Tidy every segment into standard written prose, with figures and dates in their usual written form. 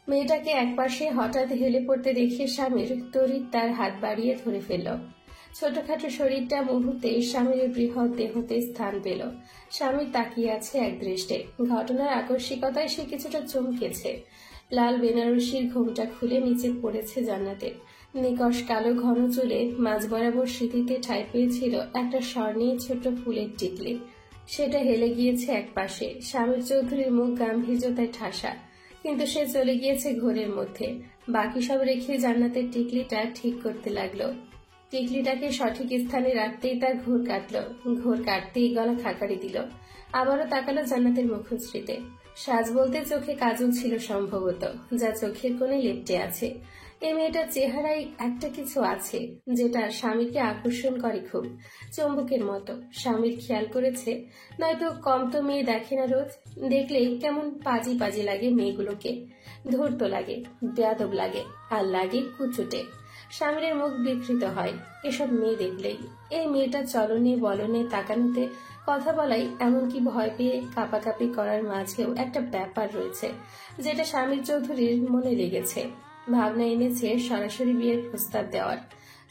মেয়েটাকে একপাশে হঠাৎ হেলে পড়তে দেখে স্বামীর তড়িৎ তার হাত বাড়িয়ে ধরে ফেলল। ছোটখাটো শরীরটা মুহূর্তে স্বামীর বৃহৎ দেহতে স্থান পেল। স্বামী তাকিয়ে আছে এক দৃষ্টে। ঘটনার আকস্মিকতায় সে কিছুটা চমকেছে। লাল বেনারসির ঘোমটা খুলে নিচে পড়েছে জান্নাতের। নিকশ কালো ঘন চুলে মাঝ বরাবর স্মৃতিতে ঠাঁই পেয়েছিল একটা স্বর্ণীয় ছোট্ট ফুলের টিকলি। সেটা হেলে গিয়েছে একপাশে। স্বামীর চৌধুরীর মুখ গাম্ভীর্যতায় ঠাসা, কিন্তু সে চলে গিয়েছে ঘোরের মধ্যে। বাকি সব রেখে জান্নাতের টিকলিটা ঠিক করতে লাগলো। টিকলিটাকে সঠিক স্থানে রাখতেই তার ঘোর কাটল। ঘোর কাটতেই গলা খাকারি দিল। আবারও তাকালো জান্নাতের মুখশ্রীতে। সাজ বলতে চোখে কাজল ছিল সম্ভবত, যা চোখের কোণে লেপ্টে আছে। এই মেয়েটার চেহারায় একটা কিছু আছে যেটা স্বামীকে আকর্ষণ করে খুব, চুম্বকের মতো। স্বামীর খেয়াল করেছে, নয়তো কম তো মেয়ে দেখে না রোজ। দেখলেই কেমন পাজি পাজি লাগে মেয়েগুলোকে। ধূর্ত লাগে, বেয়াদব লাগে, আর লাগে কুচুটে। স্বামীর মুখ বিকৃত হয় এসব মেয়ে দেখলেই। এই মেয়েটা চলনে বলনে তাকানোতে, কথা বলাই, এমনকি ভয় পেয়ে কাঁপাকাঁপি করার মাঝেও একটা ব্যাপার রয়েছে যেটা স্বামীর চৌধুরীর মনে লেগেছে। ভাবনা এনেছে সরাসরি বিয়ের প্রস্তাব দেওয়ার।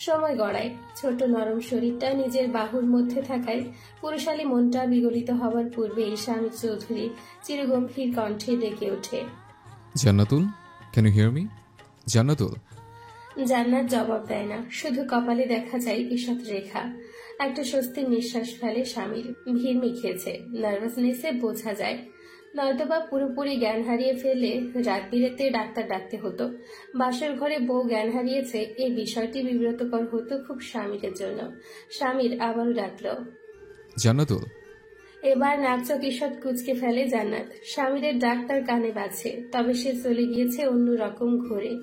সময় গড়ায়। ছোট নরম শরীরটা নিজের বাহুর মধ্যে থাকায় পুরুষালী মনটা বিগলিত হবার পূর্বেই স্বামীর চৌধুরী চিরগম্ভীর কণ্ঠে ডেকে ওঠে, জান্নাতুল, ক্যান ইউ হিয়ার মি? জান্নাতুল। জান্নাত জবাব দেয় না, শুধু কপালে দেখা যায় ঈষৎ রেখা। একটা স্বস্তির নিঃশ্বাস ফেলে স্বামীর। ভিড় মিখিয়েছে, নার্ভাসনেসে বোঝা যায়। নয়তোবা পুরোপুরি জ্ঞান হারিয়ে ফেললে রাত বিরেতে ডাক্তার ডাকতে হতো। বাসর ঘরে বউ জ্ঞান হারিয়েছে, এই বিষয়টি বিব্রতকর হতো খুব স্বামীর জন্য। স্বামীর আবারও ডাকল, জান্নাতুল। এবার নাকচক ঈষৎ কুচকে ফেলে জান্নাত। স্বামীর ডাক তার কানে বাজছে, তবে সে চলে গিয়েছে অন্য রকম ঘোরে।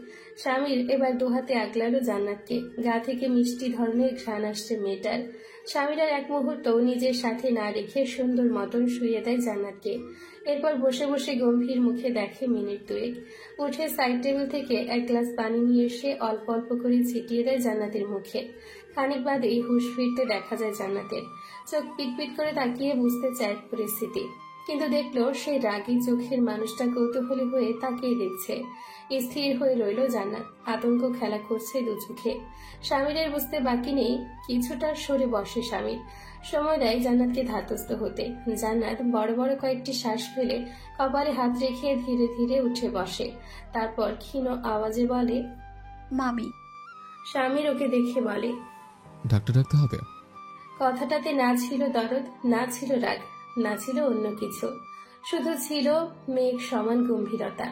স্বামীর এবার দুহাতে আগলালো জান্নাতকে। গা থেকে মিষ্টি ধরনের ঘ্রাণ আসছে মেয়েটার। স্বামীর আর এক মুহূর্ত নিজের সাথে না রেখে সুন্দর মতন শুয়ে দেয় জান্নাতকে। এরপর বসে বসে গম্ভীর মুখে দেখে মিনিট দুয়েক। উঠে সাইড টেবিল থেকে এক গ্লাস পানি নিয়ে এসে অল্প অল্প করে ছিটিয়ে দেয় জান্নাতের মুখে। খানিক বাদেই হুঁশ ফিরতে দেখা যায় জান্নাতের। চোখ পিটপিট করে তাকিয়ে বুঝতে চায় পরিস্থিতি, কিন্তু দেখলো সেই রাগী চোখের মানুষটা কৌতূহলী হয়ে তাকিয়ে দেখছে। স্থির হয়ে রইল জান্নাত। আতঙ্ক খেলা করছে দু চোখে। স্বামীর বুঝতে বাকি নেই, কিছুটা সরে বসে স্বামীর। সময় দেয় জান্নাতকে ধাতস্থ হতে। জান্নাত বড় বড় কয়েকটি শ্বাস ফেলে কপালে হাত রেখে ধীরে ধীরে উঠে বসে। তারপর ক্ষীণ আওয়াজে বলে, মামি। স্বামীর ওকে দেখে বলে, ডাক্তার ডাকতে হবে? কথাটাতে না ছিল দরদ, না ছিল রাগ, না ছিল অন্য কিছু, শুধু ছিল মেঘ সমান গম্ভীরতা।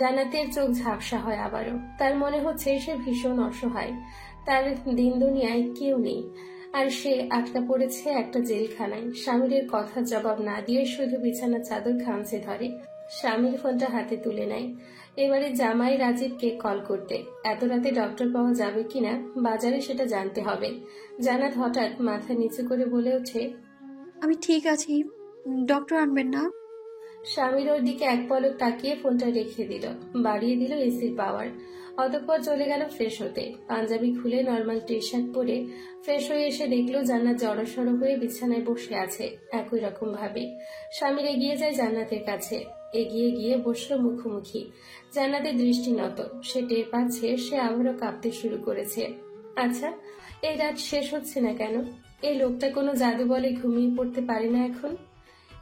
জান্নাতের চোখ ঝাপসা হয় আবারও। তার মনে হচ্ছে সে ভীষণ অসহায়। তার দিন দুনিয়ায় কেউ নেই, আর সে আটকা পড়েছে একটা জেলখানায়। স্বামীর কথার জবাব না দিয়ে শুধু বিছানা চাদর খামচে ধরে। স্বামীর ফোনটা হাতে তুলে নেয়। এবারে জামাই রাজীবকে কল করতে। এত রাতে ডক্টর পাওয়া যাবে কিনা বাজারে সেটা জানতে হবে। জান্নাত হঠাৎ মাথা নিচু করে বলে ওঠে, আমি ঠিক আছি, ডক্টর আনবেন না? স্বামীর ওর দিকে এক পলক তাকিয়ে ফোনটা রেখে দিল। বাড়িয়ে দিল এসির পাওয়ার। অতঃপর চলে গেল ফ্রেশ হতে। পাঞ্জাবি খুলে নর্মাল টি শার্ট পরে ফ্রেশ হয়ে এসে দেখলো জান্নাত জড়সড় হয়ে বিছানায় বসে আছে একই রকম ভাবে। স্বামীর এগিয়ে যায় জান্নাতের কাছে। এগিয়ে গিয়ে বসলো মুখোমুখি। জান্নাতের দৃষ্টি নত। সে টের পাচ্ছে সে আবারও কাঁপতে শুরু করেছে। আচ্ছা, এই রাত শেষ হচ্ছে না কেন? এই লোকটা কোনো জাদু বলে ঘুমিয়ে পড়তে পারে না এখন?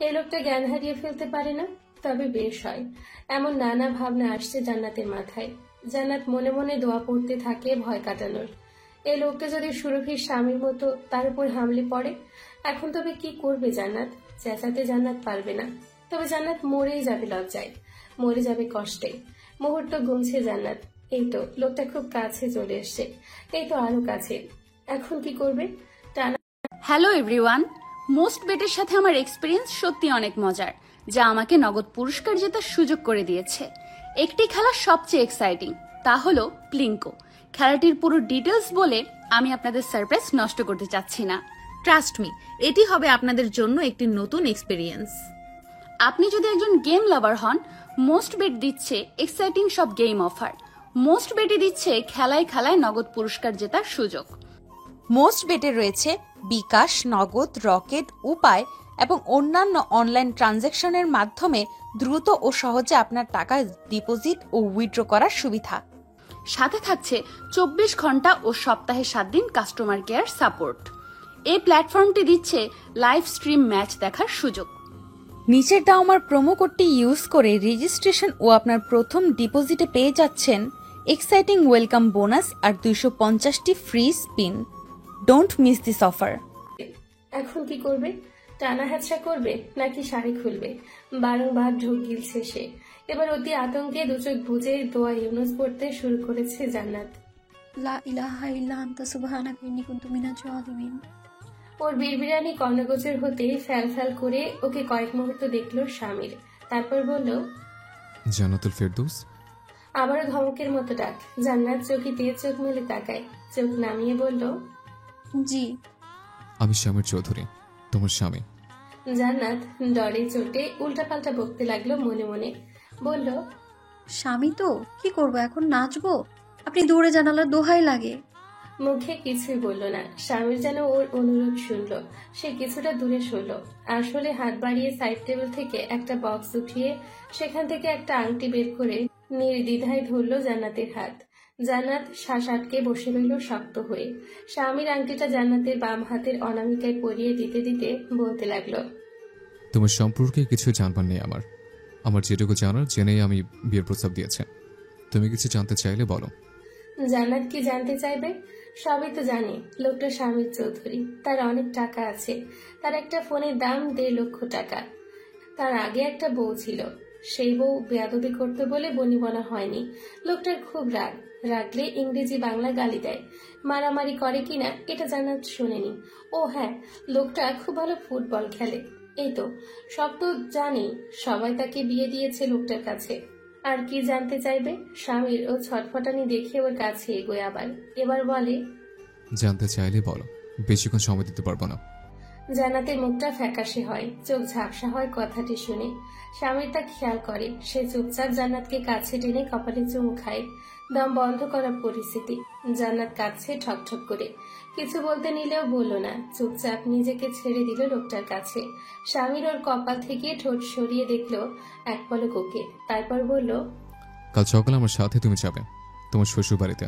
এই লোকটা জ্ঞান হারিয়ে ফেলতে পারে না? তবে বেশ হয়। এমন নানা ভাবনা আসছে জান্নাতের মাথায়। জান্নাত মনে মনে দোয়া পড়তে থাকে ভয় কাটানোর। এই লোকটা যদি সুরভির স্বামীর মতো তার উপর হামলে পড়ে, এখন তবে কি করবে জান্নাত? চেঁচাতে জান্নাত পারবে না, তবে জান্নাত মরেই যাবে লজ্জায়, মরে যাবে কষ্টে। মুহূর্ত গুনছে জান্নাত। এই তো লোকটা খুব কাছে চলে এসছে, এই তো আরো কাছে। এখন কি করবে? টানা হ্যালো এভরিওয়ান, মোস্ট বেটের সাথে আমার এক্সপিরিয়েন্স সত্যি অনেক মজার, যা আমাকে নগদ পুরস্কার জেতার সুযোগ করে দিয়েছে। একটি খেলা সবচেয়ে এক্সাইটিং, তা হলো প্লিঙ্কো। খেলাটির পুরো ডিটেলস বলে আমি আপনাদের সারপ্রাইজ নষ্ট করতে চাচ্ছি না। ট্রাস্ট মি, এটি হবে আপনাদের জন্য একটি নতুন এক্সপেরিয়েন্স। আপনি যদি একজন গেম লাভার হন, মোস্ট বেট দিচ্ছে এক্সাইটিং সব গেম অফার। মোস্ট বেটে দিচ্ছে খেলায় খেলায় নগদ পুরস্কার জেতার সুযোগ। মোস্ট বেটে রয়েছে বিকাশ, নগদ, রকেট, উপায় এবং অন্যান্য অনলাইন ট্রানজ্যাকশনের মাধ্যমে দ্রুত ও সহজে আপনার টাকা ডিপোজিট ও উইথড্র করার সুবিধা। সাথে থাকছে 24 ঘন্টা ও সপ্তাহে 7 দিন কাস্টমার কেয়ার সাপোর্ট। এই প্ল্যাটফর্মটি দিচ্ছে লাইভ স্ট্রিম ম্যাচ দেখার সুযোগ। নিচের দেওয়া আমার প্রোমো কোডটি ইউজ করে রেজিস্ট্রেশন ও আপনার প্রথম ডিপোজিটে পেয়ে যাচ্ছেন এক্সাইটিং ওয়েলকাম বোনাস আর 250টি free spin. Don't miss this offer. এখন কি করবে? টানা হ্যাচড়া করবে নাকি শাড়ি খুলবে? বারংবার ঢোক গিলছে সে। এবার অতি আতঙ্কে দুচোখ বুজে দোয়া ইউনুস পড়তে শুরু করেছে জান্নাত। লা ইলাহা ইল্লা আনতা সুবহানাকা ইন্নী কুনতু মিনাজ জালিমিন। ওর বিড়বিড়ানি কর্ণগোচর হতে ফ্যাল ফ্যাল করে ওকে কয়েক মুহূর্ত দেখলো স্বামীর, তারপর বলল, জান্নাতুল ফেরদৌস। আবারও ধমকের মতো ডাক। জান্নাত চকিতে চোখ মেলে তাকায়, চোখ নামিয়ে বলল, জি। আমি শামীর চৌধুরী, তোমার স্বামী। জান্নাত ডরে চোটে উল্টাপাল্টা বকতে লাগলো মনে মনে। বলল, স্বামী তো কি করব, এখন নাচবো? আপনি দৌড়ে জানালার দোহাই লাগে। মুখে কিছুই বলল না। স্বামীর যেন ওর অনুরোধ শুনল। সে কিছুটা দূরে সরল। আসলে হাত বাড়িয়ে সাইড টেবিল থেকে একটা বক্স উঠিয়ে সেখান থেকে একটা আংটি বের করে নির্দ্বিধায় ধরল জান্নাতের হাত। জান্নাত শ্বাস আটকে বসে রইল শক্ত হয়ে। স্বামীর আংটিটা জান্নাতের বাম হাতের অনামিকায় পরিয়ে দিতে দিতে বলতে লাগলো, তোমার সম্পর্কে কিছু জানবার নেই আমার। আমার যেটুকু জানার জেনেই আমি বিয়ের প্রস্তাব দিয়েছি। তুমি কিছু জানতে চাইলে বলো। জান্নাত কি জানতে চাইবে? সবই তো জানে। লোকটা স্বামীর চৌধুরী, তার অনেক টাকা আছে। তার একটা ফোনের দাম 1.5 লক্ষ টাকা। তার আগে একটা বউ ছিল, সেই বউ বেয়াদবি করতে বলে বনিবনা হয়নি। লোকটার খুব রাগ, রাগলে ইংরেজি বাংলা গালি দেয়। মারামারি করে কিনা এটা জান্নাত শোনেনি। ও হ্যাঁ, লোকটা খুব ভালো ফুটবল খেলে। এই তো, সব তো জানি। সবাই তাকে বিয়ে দিয়েছে লোকটার কাছে। আর কি জানতে চাইবে? স্বামীর ও ছটফটানি দেখে ওর কাছে এগোয় আবার। এবার বলে, জানতে চাইলে বলো, বেশিক্ষণ সময় দিতে পারবো না। জান্নাতের মুখটা ফ্যাকাশে হয়, চোখ ঝাপসা হয় কথাটি শুনে। স্বামীর তা খেয়াল করে। সে চুপচাপ জান্নাতকে কাছে টেনে কপালে চুমু খায়। দম বন্ধ করা পরিস্থিতি। জান্নাত কাঁদছে ঠকঠক করে। কিছু বলতে নিলেও বলল না, চুপচাপ নিজেকে ছেড়ে দিল লোকটার কাছে। স্বামীর ওর কপাল থেকে ঠোঁট সরিয়ে দেখলো এক পলক ওকে, তারপর বলল, কাল সকালে আমার সাথে তুমি যাবে তোমার শ্বশুর বাড়িতে।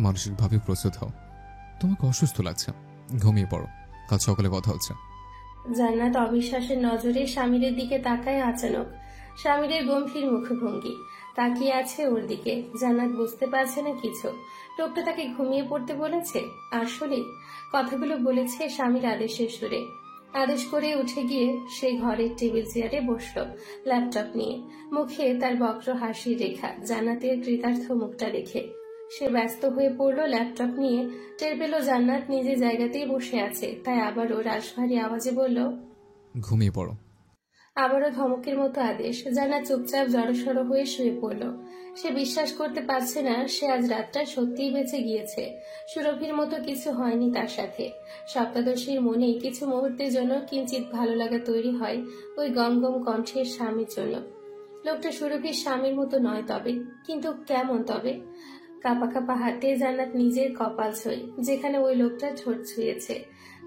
মানসিকভাবে প্রস্তুত হও। তোমাকে অসুস্থ লাগছে, ঘুমিয়ে পড়ো। কাল সকালে কথা হচ্ছে। জান্নাত অবিশ্বাসের নজরে স্বামীরের দিকে তাকায় আচানক। স্বামীরের গম্ভীর মুখভঙ্গি, তাকিয়ে আছে ওর দিকে। জান্নাত বুঝতে পারছে না কিছু। লোকটা তাকে ঘুমিয়ে পড়তে বলেছে? আসলে কথাগুলো বলেছে স্বামীর আদেশের সুরে। আদেশ করে উঠে গিয়ে সে ঘরের টেবিল চেয়ারে বসলো, ল্যাপটপ নিয়ে। মুখে তার বক্র হাসির রেখা, জান্নাতের কৃতার্থ মুখটা দেখে সে ব্যস্ত হয়ে পড়লো ল্যাপটপ নিয়ে। টের পেল জান্নাত নিজে জায়গাতেই বসে আছে, তাই আবারও রাশভারী আওয়াজে বলল, ঘুমিয়ে পড়ো। আবারও ধমকের মতো আদেশ। জান্নাত চুপচাপ জড়সড় হয়ে শুয়ে পড়ল। সে বিশ্বাস করতে পারছে না সে আজ রাতটা সত্যিই বেঁচে গিয়েছে। সুরভির মতো কিছু হয়নি তার সাথে। সপ্তাদশীর মনেই কিছু মুহূর্তের জন্য কিঞ্চিত ভালো লাগা তৈরি হয় ওই গম গম কণ্ঠের স্বামীর জন্য। লোকটা সুরভির স্বামীর মতো নয় তবে, কিন্তু কেমন তবে? কাঁপা কাঁপা হাতে জান্নাত নিজের কপাল ছুঁই, যেখানে ওই লোকটা ঠোঁট ছুঁয়েছে।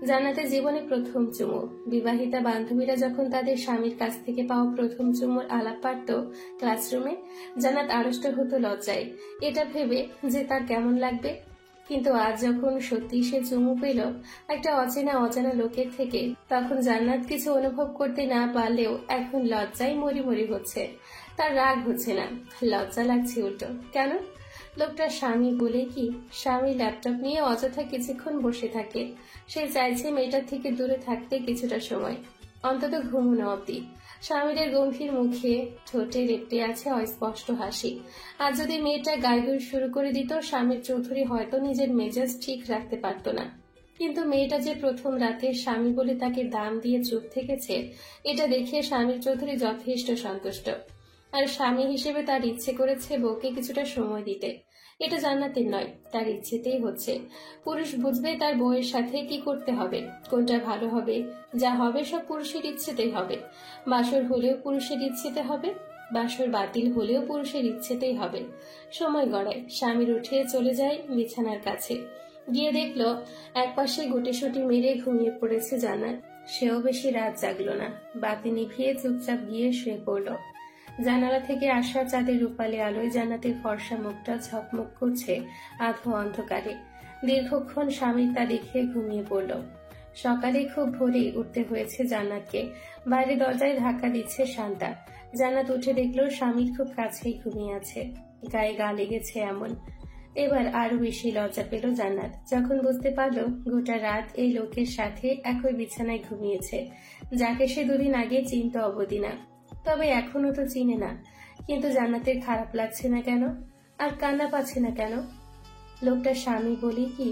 জান্নাতের জীবনে প্রথম চুমু। বিবাহিতা বান্ধবীরা যখন তাদের স্বামীর কাছ থেকে পাওয়া প্রথম চুমুর আলাপ পারত ক্লাসরুমে, জান্নাত আড়ষ্ট হতো লজ্জায়, এটা ভেবে যে তার কেমন লাগবে। কিন্তু আজ যখন সত্যি সে চুমু পেল একটা অজানা লোকের থেকে, তখন জান্নাত কিছু অনুভব করতে না পারলেও এখন লজ্জায় মরি মরি হচ্ছে। তার রাগ হচ্ছে না, লজ্জা লাগছে উল্টো। কেন? লোকটার স্বামী বলে কি? স্বামী ল্যাপটপ নিয়ে অযথা কিছুক্ষণ বসে থাকে। সে চাইছে মেয়েটার থেকে দূরে থাকতে কিছুটা সময়, অন্তত ঘুমানো অবধি। স্বামীর গম্ভীর মুখে ঠোঁটে লেপ্টে আছে অস্পষ্ট হাসি। আর যদি মেয়েটা গাইগুড় শুরু করে দিত, স্বামীর চৌধুরী হয়তো নিজের মেজাজ ঠিক রাখতে পারত না। কিন্তু মেয়েটা যে প্রথম রাতে স্বামী বলে তাকে দাম দিয়ে চুপ থেকেছে, এটা দেখে স্বামীর চৌধুরী যথেষ্ট সন্তুষ্ট। আর স্বামী হিসেবে তার ইচ্ছে করেছে বউকে কিছুটা সময় দিতে। এটা জান্নাতের নয়, তার ইচ্ছেতেই হচ্ছে। পুরুষ বুঝবে তার বউয়ের সাথে কি করতে হবে, কোনটা ভালো হবে। যা হবে সব পুরুষের ইচ্ছেতেই হবে। বাসর হলেও পুরুষের ইচ্ছেতে হবে, বাসর বাতিল হলেও পুরুষের ইচ্ছেতেই হবে। সময় গড়ায় স্বামীর উঠে চলে যায় বিছানার কাছে। গিয়ে দেখলো একপাশে গুটিসুটি মেরে ঘুমিয়ে পড়েছে জান্নাত। সেও বেশি রাত জাগলো না, বাতি নিভিয়ে চুপচাপ গিয়ে শুয়ে পড়ল। জানালা থেকে আসা চাঁদের রূপালী আলোয় জান্নাতের ফর্সা মুখটা ঝকমক করছে আধো অন্ধকারে। দীর্ঘক্ষণ স্বামীর তা দেখে ঘুমিয়ে পড়ল। সকালে খুব ভোরে উঠতে হয়েছে জান্নাতকে। বাইরে দরজায় ধাক্কা দিচ্ছে শান্তা। জান্নাত উঠে দেখলো স্বামীর খুব কাছেই ঘুমিয়ে আছে, গায়ে গা লেগেছে এমন। এবার আরো বেশি লজ্জা পেল জান্নাত যখন বুঝতে পারল গোটা রাত এই লোকের সাথে একই বিছানায় ঘুমিয়েছে, যাকে সে দুদিন আগে চিনতে অবধি না। তবে এখনো তো চিনে না, কিন্তু জান্নাতের খারাপ লাগছে না কেন, আর কান্না পাচ্ছে না কেন? লোকটা স্বামী বলি কি,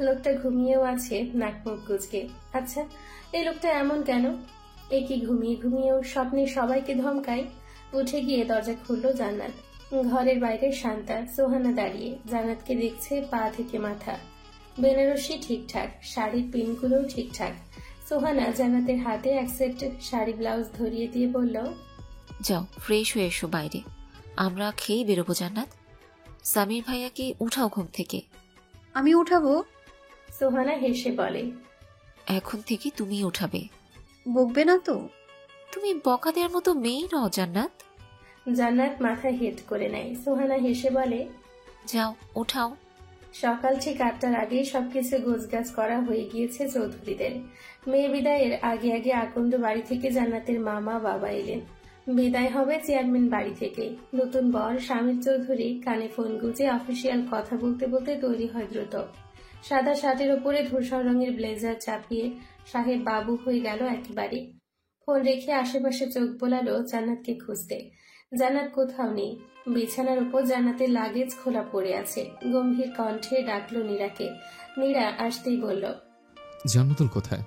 লোকটা ঘুমিয়েও আছে নাক মুখ গুজকে। আচ্ছা, এই লোকটা এমন কেন? এ কি ঘুমিয়ে ঘুমিয়েও স্বপ্নে সবাইকে ধমকায়? উঠে গিয়ে দরজা খুলল জান্নাত। ঘরের বাইরে শান্তা, সোহানা দাঁড়িয়ে জান্নাতকে দেখছে পা থেকে মাথা। বেনারসি ঠিকঠাক, শাড়ির পিনগুলোও ঠিকঠাক। সোহানা জান্নাতের হাতে এক সেট শাড়ি ব্লাউজ ধরিয়ে দিয়ে বলল, যাও ফ্রেশ হয়ে এসো বাইরে, আমরা খেয়েই বেরোবো। জান্নাত, সামির ভাইয়াকে উঠাও ঘুম থেকে। আমি উঠাবো? সোহানা হেসে বলে, এখন থেকে তুমি উঠাবে। বকবে না তো? তুমি বকা দেওয়ার মতো মেয়ে নও জান্নাত। জান্নাত মাথা হেট করে নেয়। সোহানা হেসে বলে, যাও উঠাও। সকাল ঠিক 8টার আগেই সবকিছু গোছগাছ করা হয়ে গিয়েছে চৌধুরীদের। মেয়ে বিদায়ের আগে আগে আকন্দ বাড়ি থেকে জান্নাতের মামা বাবা এলেন। বিদায় হবে চেয়ারম্যান বাড়ি থেকে। নতুন বর শামীর চৌধুরী কানে ফোন গুঁজে অফিসিয়াল কথা বলতে বলতে তৈরি হয় দ্রুত। সাদা শার্টের ওপরে ধূসর রঙের ব্লেজার চাপিয়ে সাহেব বাবু হয়ে গেল একেবারে। ফোন রেখে আশেপাশে চোখ বোলালো জান্নাতকে খুঁজতে। জান্নাত কোথাও নেই। বিছানার উপর জান্নাতের লাগেজ খোলা পড়ে আছে। গম্ভীর কণ্ঠে ডাকলো নীরাকে। নীরা আসতেই বলল, জান্নাতুল কোথায়?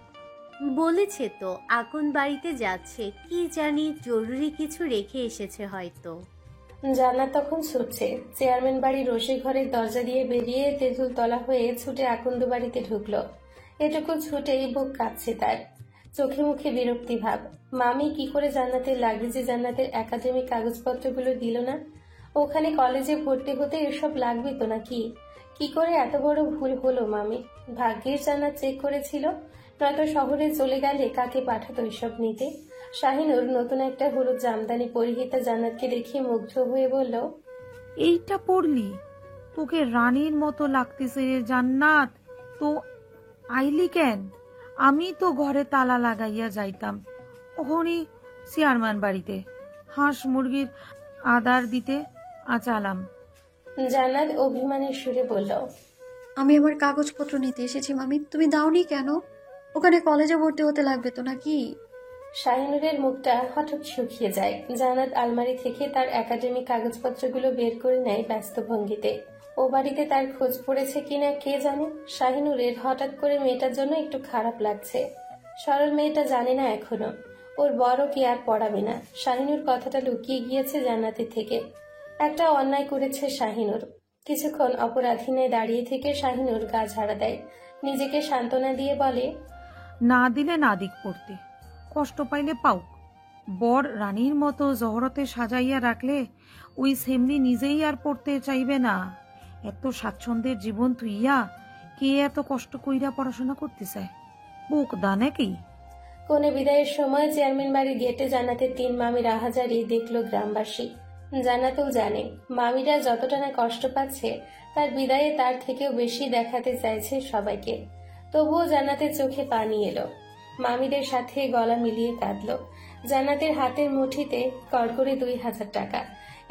বলেছে তো আগুন বাড়িতে যাচ্ছে, কি জানি জরুরি কিছু রেখে এসেছে হয়তো। জান্নাত তখন ছুটছে। চেয়ারম্যান বাড়ির রসি ঘরের দরজা দিয়ে বেরিয়ে তেঁতুল তলা হয়ে ছুটে আকন্দ বাড়িতে ঢুকলো। এটুকু ছুটেই বুক কাঁপছে তার, চোখে মুখে বিরক্তি ভাব। মামি কি করে জান্নাতের লাগেজে জান্নাতের একাডেমিক কাগজপত্রগুলো দিল না? ওখানে কলেজে ভর্তি হতে এসব লাগবে তো নাকি? কি করে এত বড় ভুল হলো মামি? ভাগ্যের জান্নাত চেক করেছিল, নয়তো শহরে চলে গেলে কাকে পাঠাতো এসব নিতে? শাহিনুর নতুন একটা হলুদ জামদানি পরিহিতা জান্নাতকে দেখে মুগ্ধ হয়ে বলল, এইটা পড়লি? তোকে রানীর মতো লাগতেছে রে জান্নাত। তো আইলি কেন? আমি তো ঘরে তালা লাগাইয়া যাইতাম, ওখানে চেয়ারম্যান বাড়িতে হাঁস মুরগির আদার দিতে আচালাম। জান্নাত অভিমানের সুরে বলল, আমি আমার কাগজপত্র নিতে এসেছি মামি, তুমি দাওনি কেন? ওখানে কলেজে ভর্তি হতে লাগবে তো নাকি? শাহিনুরের মুখটা হঠাৎ শুকিয়ে যায়। জান্নাত আলমারি থেকে তার একাডেমিক কাগজপত্রগুলো বের করে নেয় ব্যস্ত ভঙ্গিতে। ও বাড়িতে তার খোঁজ পড়েছে কিনা কে জানে। শাহিনুরের হঠাৎ করে মেয়েটার জন্য একটু খারাপ লাগছে। সরল মেয়েটা জানে না এখনো ওর বড় কি আর পড়াবে না। শাহিনুর কথাটা লুকিয়ে গিয়েছে জান্নাতের থেকে। একটা অন্যায় করেছে শাহিনুর। কিছুক্ষণ অপরাধীনে দাঁড়িয়ে থেকে শাহিনুর গা ঝাড়া দেয়। নিজেকে সান্ত্বনা দিয়ে বলে, না দিলে না দিক পড়তে, কষ্ট পাইলে পাও। বর রানীর মতো জহরতে সাজাইয়া রাখলে ওই সেমনি নিজেই আর পড়তে চাইবে না। এত স্বাচ্ছন্দ্যের জীবন তুইয়া কে এত কষ্ট কইরা পড়াশোনা করতে চায়? বুক দা নাকি? কোনে বিদায়ের সময় চেয়ারম্যান বাড়ির গেটে জান্নাতের 3 মামির আহাজারি দেখলো গ্রামবাসী। জান্নাতও জানে মামিরা যতটা না কষ্ট পাচ্ছে, তার বিদায়ে তার থেকেও বেশি দেখাতে চাইছে সবাইকে। তবুও জান্নাতের চোখে পানি এলো। মামিদের সাথে গলা মিলিয়ে কাঁদলো। জান্নাতের হাতের মুঠিতে কড়কড়ে 2000 টাকা।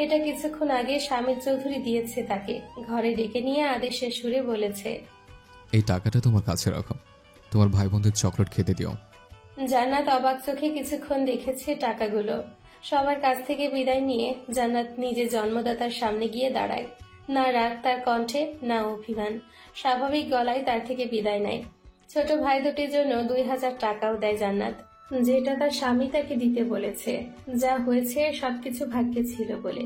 এটা কিছুক্ষণ আগে শামীর চৌধুরী দিয়েছে তাকে। ঘরে ডেকে নিয়ে আদেশের সুরে বলেছে, এই টাকাটা তোমার কাছে রাখো, তোমার ভাই বোনদের চকলেট খেতে দিও। জান্নাত অবাক চোখে কিছুক্ষণ দেখেছে টাকাগুলো। সবার কাছ থেকে বিদায় নিয়ে জান্নাত নিজে জন্মদাতার সামনে গিয়ে দাঁড়ায়। না রাগ তার কণ্ঠে, না অভিমান। স্বাভাবিক গলায় তার থেকে বিদায় নেয়। ছোট ভাই দুটির জন্য 2000 টাকাও দেয় জান্নাত, যেটা তার স্বামী তাকে দিতে বলেছে। যা হয়েছে সবকিছু ভাগ্যে ছিল বলে।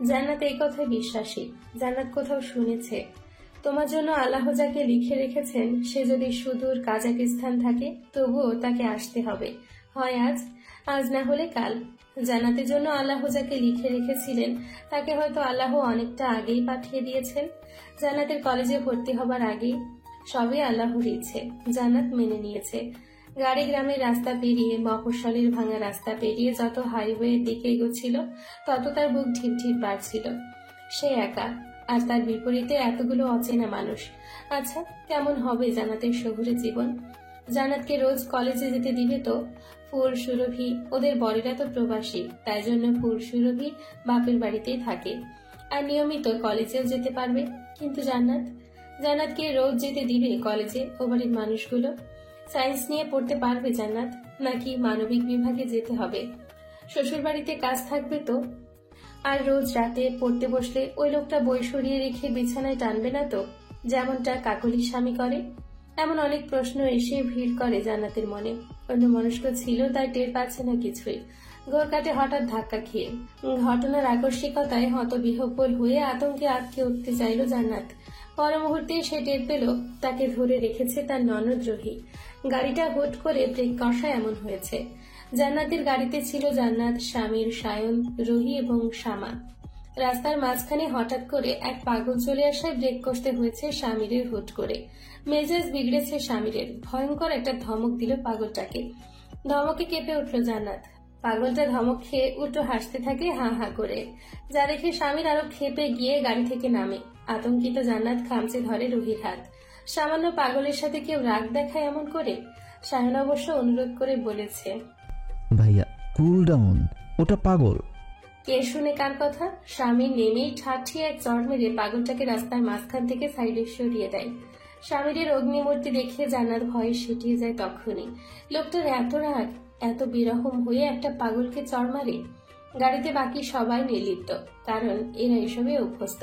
জান্নাত এই কথায় বিশ্বাসী। জান্নাত কোথাও শুনেছে, তোমার জন্য আল্লাহ যাকে লিখে রেখেছেন সে যদি সুদূর কাজাকিস্তান থাকে তবুও তাকে আসতে হবে, হয় আজ না হলে কাল। জান্নাতের জন্য আল্লাহ যাকে লিখে রেখেছিলেন তাকে হয়তো আল্লাহ অনেকটা আগেই পাঠিয়ে দিয়েছেন। জান্নাতের কলেজে ভর্তি হবার আগেই। সবই আল্লাহর ইচ্ছে। জান্নাত মেনে নিয়েছে। গাড়ি গ্রামের রাস্তা পেরিয়ে মফস্বলের ভাঙা রাস্তা পেরিয়ে যত হাইওয়ের দিকে এগোচ্ছিল তত তার বুক ঢিপ ঢিপ বাড়ছিল। সে একা, আর তার বিপরীতে এতগুলো অচেনা মানুষ। আচ্ছা, কেমন হবে জান্নাতের শহুরে জীবন? জান্নাতকে রোজ কলেজে যেতে দিবে তো? ফুল সুরভি, ওদের বরেরা তো প্রবাসী, তাই জন্য ফুল সুরভি বাপের বাড়িতেই থাকে আর নিয়মিত কলেজেও যেতে পারবে। কিন্তু জান্নাতকে রোজ যেতে দিবে কলেজে ও বাড়ির মানুষগুলো? সায়েন্স নিয়ে পড়তে পারবে জান্নাত, নাকি মানবিক বিভাগে যেতে হবে? শ্বশুর বাড়িতে কাজ থাকবে তো? আর রোজ রাতে পড়তে বসলে ওই লোকটা বই সরিয়ে রেখে বিছানায় টানবে না তো, যেমনটা কাকলির স্বামী করে? এমন অনেক প্রশ্ন এসে ভিড় করে জান্নাতের মনে। অন্য মনস্ক ছিল তাই টের পাচ্ছে না কিছুই। ঘোর কাটে হঠাৎ ধাক্কা খেয়ে। ঘটনার আকস্মিকতায় হতবিহ্বল হয়ে আতঙ্কে আটকে উঠতে চাইল জান্নাত। পর মুহূর্তে সে টের পেল তাকে ধরে রেখেছে তার ননদ রুহি। গাড়িটা হুট করে ব্রেক কষা এমন হয়েছে। জান্নাতের গাড়িতে ছিল জান্নাত, স্বামীর সায়ন, রুহি এবং শামা। রাস্তার মাঝখানে হঠাৎ করে এক পাগল চলে আসায় ব্রেক কষতে হয়েছে স্বামীরের হুট করে। মেজাজ বিগড়েছে স্বামীরের। ভয়ঙ্কর একটা ধমক দিল পাগলটাকে। ধমকে কেঁপে উঠল জান্নাত। পাগলটা ধমক খেয়ে উল্টো হাসতে থাকে হা হা করে, যা দেখে স্বামীর আরো ক্ষেপে গিয়ে গাড়ি থেকে নামে। আতঙ্কিত জান্নাত খামচে ধরে রুহির হাত। সামান্য পাগলের সাথে কেউ রাগ দেখায় এমন করে? সায়ন অবশ্য অনুরোধ করে বলেছে, ভাইয়া কুল ডাউন, ওটা পাগল। কে শুনে কার কথা? স্বামী নেমেই ঠাঠিয়ে এক চড় মেরে পাগলটাকে রাস্তার মাঝখান থেকে সাইডে সরিয়ে দেয়। স্বামীর অগ্নিমূর্তি দেখে জান্নাত ভয়ে সেটিয়ে যায় তখনই। লোকটার এত রাগ, এত বিরহম হয়ে একটা পাগলকে চড় মারে। গাড়িতে বাকি সবাই নির্লিপ্ত, কারণ এরা এসবে অভ্যস্ত।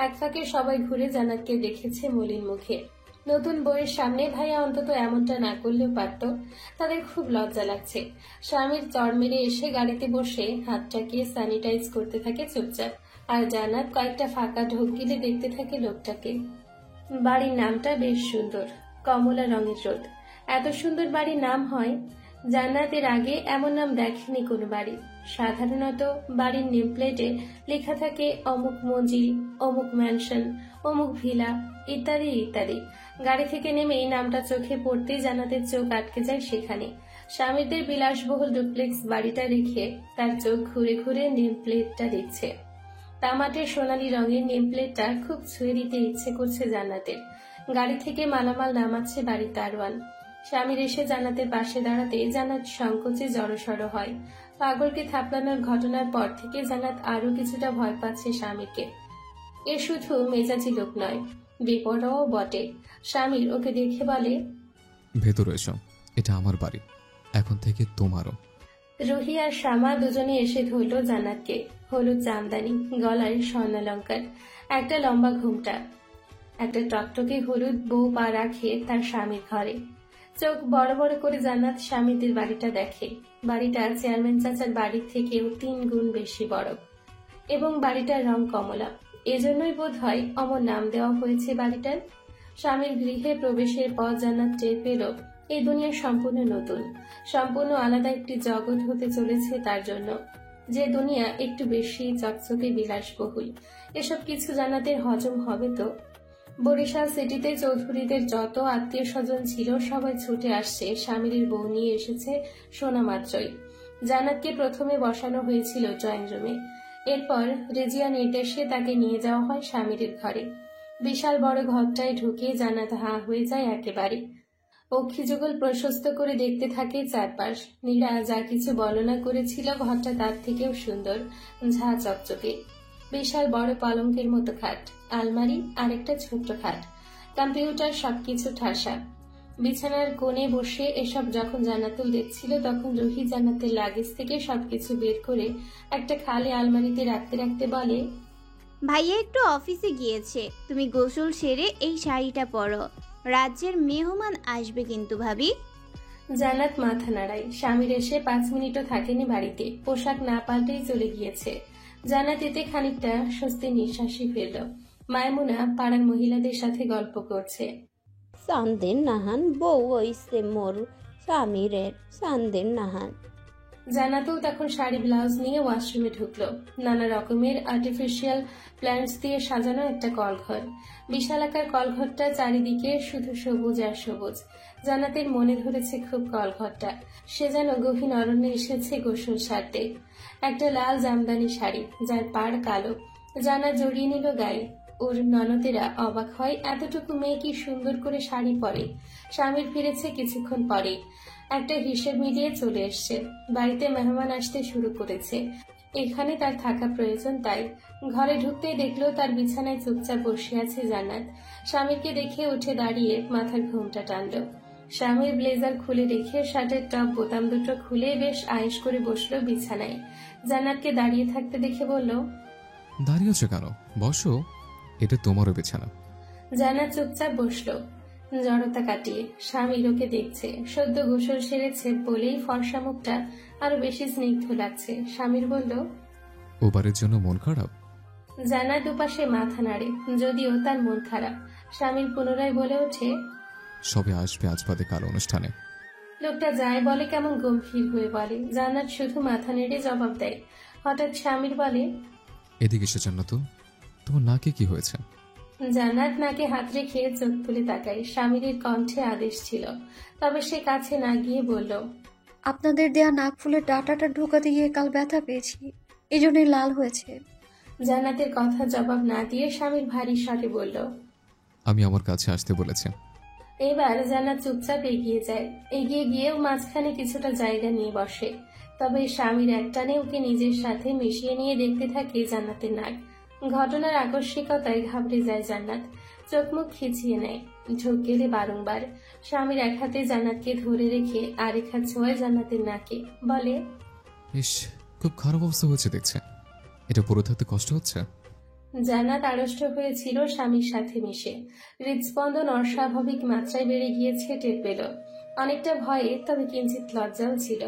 এক ফাঁকে সবাই ঘুরে জান্নাতকে দেখেছে মলিন মুখে। নতুন বইয়ের সামনে ভাইয়া অন্তত এমনটা না করলেও পারত। তাদের খুব লজ্জা লাগছে। স্বামীর চড় মেরে এসে গাড়িতে বসে হাতটাকে স্যানিটাইজ করতে থাকে চুপচাপ। আর জান্নাত কয়েকটা ফাঁকা ঢোক গিলে দেখতে থাকে লোকটাকে। বাড়ির নামটা বেশ সুন্দর, কমলা রঙের রোদ। এত সুন্দর বাড়ির নাম হয়? জান্নাতের আগে এমন নাম দেখেনি কোনো বাড়ি। সাধারণত বাড়ির নেম প্লেটে লেখা থাকে অমুক মঞ্জিল, অমুক ম্যানশন, অমুক ভিলা ইত্যাদি ইত্যাদি। গাড়ি থেকে নেমে এই নামটা চোখে পড়তেই জান্নাতের চোখ আটকে যায় সেখানে। স্বামীদের বিলাসবহুল ডুপ্লেক্স বাড়িটা রেখে তার চোখ ঘুরে ঘুরে নেম প্লেটটা দেখছে। তামাটের সোনালী রঙের নেম প্লেটটা খুব ছুঁয়ে দিতে ইচ্ছে করছে জান্নাতের। গাড়ি থেকে মালামাল নামাচ্ছে বাড়ির দারোয়ান। স্বামীর এসে জান্নাতের পাশে দাঁড়াতে জান্নাত সংকোচে জড়সড় হয়। পাগলকে থাপড়ানোর ঘটনার পর থেকে জান্নাত আরো কিছুটা ভয় পাচ্ছে স্বামীকে। এ শুধু মেজাজি লোক নয়, বেপরোয়াও বটে। স্বামীর ওকে দেখে বলে, ভেতরে এসো, এটা আমার বাড়ি, এখন থেকে তোমারও। রুহি আর শ্যামা দুজনে এসে ধরল জান্নাতকে। হলুদ জামদানি, গলায় স্বর্ণালঙ্কার, একটা লম্বা ঘুমটা, একটা টকটকে হলুদ বউ পা রাখে তার স্বামীর ঘরে। চোখ বড় বড় করে জান্নাত স্বামীদের বাড়িটা দেখে। বাড়িটা চেয়ারম্যান চাচার বাড়ির থেকেও 3 গুণ বেশি বড়, এবং বাড়িটার রং কমলা। এজন্যই বোধ হয় অমর নাম দেওয়া হয়েছে বাড়িটার। স্বামীর গৃহে প্রবেশের পর জান্নাত টের পেল এই দুনিয়া সম্পূর্ণ নতুন, সম্পূর্ণ আলাদা একটি জগৎ হতে চলেছে তার জন্য। যে দুনিয়া একটু বেশি চকচকে বিলাসবহুল। এসব কিছু জান্নাতের হজম হবে তো? বরিশাল সিটিতে চৌধুরীদের যত আত্মীয় স্বজন ছিল সবাই ছুটে আসছে। স্বামীর বউ নিয়ে এসেছে শোনা মাত্রই। জান্নাতকে প্রথমে বসানো হয়েছিল ড্রয়িং রুমে। এরপর রেজিয়া নির্দেশে তাকে নিয়ে যাওয়া হয় স্বামীর ঘরে। বিশাল বড় ঘরটায় ঢুকে জান্নাত হা হয়ে যায় একেবারে। অক্ষিযুগল প্রশস্ত করে দেখতে থাকে চারপাশ। নীরা যা কিছু বর্ণনা করেছিল ঘরটা তার থেকেও সুন্দর, ঝা চকচকে। বিশাল বড় পালঙ্কের মতো খাট, আলমারি আর একটা ছোট্ট খাট, কম্পিউটার, সবকিছু ঠাসা। বিছানার কোণে বসে এসব যখন জান্নাতুল দেখছিল তখন রুহি জান্নাতের লাগেজ থেকে সবকিছু বের করে একটা খালি আলমারিতে রাখতে রাখতে বলে, ভাইয়া একটু অফিসে গিয়েছে, তুমি গোসল সেরে এই শাড়িটা পরো, রাজ্যের মেহমান আসবে কিন্তু ভাবি। জান্নাত মাথা নাড়ায়। স্বামীর এসে 5 মিনিটও থাকেনি বাড়িতে, পোশাক না পাল্টেই চলে গিয়েছে। জান্নাত এতে খানিকটা স্বস্তি নিঃশ্বাসই ফেলল। মায়মুনা পাড়ার মহিলাদের সাথে গল্প করছে। চান্দের নাহান বউ হইছে মোর স্বামীরের, চান্দের নাহান। জান্নাতও তখন শাড়ি ব্লাউজ নিয়ে ওয়াশরুমে ঢুকলো। নানা রকমের আর্টিফিশিয়াল প্ল্যান্টস দিয়ে সাজানো একটা কলঘর। বিশালাকার কলঘরটা চারিদিকে শুধু সবুজ আর সবুজ। জান্নাতের মনে ধরেছে খুব কলঘরটা। সে যেন গভীর অরণ্যে এসেছে গোসল সারতে। একটা লাল জামদানি শাড়ি, যার পাড় কালো। জান্নাত জড়িয়ে নিল গায়ে। ওর ননদেরা অবাক হয়, এতটুকু মেয়ে কি সুন্দর করে শাড়ি পরে। স্বামীর ফিরেছে কিছুক্ষণ পরে। একটা হিসেব মিলিয়ে চলে এসছে। বাড়িতে মেহমান আসতে শুরু করেছে। এখানে তার থাকা প্রয়োজন, তাই ঘরে ঢুকতেই দেখলো তার বিছানায় চুপচাপ বসে আছে জান্নাত। স্বামীকে দেখে উঠে দাঁড়িয়ে মাথার ঘুমটা টানলো। স্বামীর ব্লেজার খুলে রেখে শার্টের টপ বোতাম দুটো খুলে বেশ আয়েশ করে বসলো বিছানায়। জান্নাতকে দাঁড়িয়ে থাকতে দেখে বলল, দাঁড়িয়ে আছো কেন? বসো, এটা তোমারও বিছানা। জান্নাত চুপচাপ বসলো, জড়তা কাটিয়ে। স্বামী লোকে দেখছে। সদ্য গোসল সেরেছে বলেই ফর্সা মুখটা আরো বেশি স্নিগ্ধ লাগছে। স্বামীর বলল, ও বাড়ির জন্য মন খারাপ? জান্নাত দুপাশে মাথা নাড়ে, যদিও তার মন খারাপ। স্বামীর পুনরায় বলে ওঠে, সবে আসবে আজ বাদে কাল অনুষ্ঠানে। লোকটা যায় বলে কেমন গম্ভীর হয়ে বলে। জান্নাত শুধু মাথা নেড়ে জবাব দেয়। হঠাৎ স্বামীর বলে, এদিকে এসে জান্নাত, তোমার নাকে কি হয়েছে? জান্নাত নাকে হাত রেখে চোখ তুলে তাকায়। স্বামীর কণ্ঠে আদেশ ছিল, তবে সে কাছে না গিয়ে বলল, আপনাদের দেয়া নাক ফুলের ডাটাটা ঢোকাতে গিয়ে কাল ব্যথা পেয়েছি, এই জন্যই লাল হয়েছে। জান্নাতের কথা জবাব না দিয়ে স্বামীর ভারী স্বরে বলল, আমি আমার কাছে আসতে বলেছি। এবার জান্নাত চুপচাপ এগিয়ে যায়। এগিয়ে গিয়েও মাঝখানে কিছুটা জায়গা নিয়ে বসে। তবে স্বামীর একটানে ওকে নিজের সাথে মিশিয়ে নিয়ে দেখতে থাকে জান্নাতের নাক। ঘটনার আকস্মিকতায় ঘাবড়ে যায় জান্নাত। চোখ মুখ খিচিয়ে নেয়, ঝোঁক গেলে বারংবার। স্বামীর এক হাতে জান্নাতকে ধরে রেখে আরেক হাত ছোঁয়ায় জান্নাতের নাকে, বলে, ইস, খুব খারাপ অবস্থা হয়েছে দেখছে। এটা পরে থাকতে কষ্ট হচ্ছে? জান্নাত আড়ষ্ট হয়েছিল স্বামীর সাথে মিশে। হৃদস্পন্দন অস্বাভাবিক মাত্রায় বেড়ে গিয়েছে টের পেল। অনেকটা ভয়ে, তবে কিঞ্চিত লজ্জাও ছিল।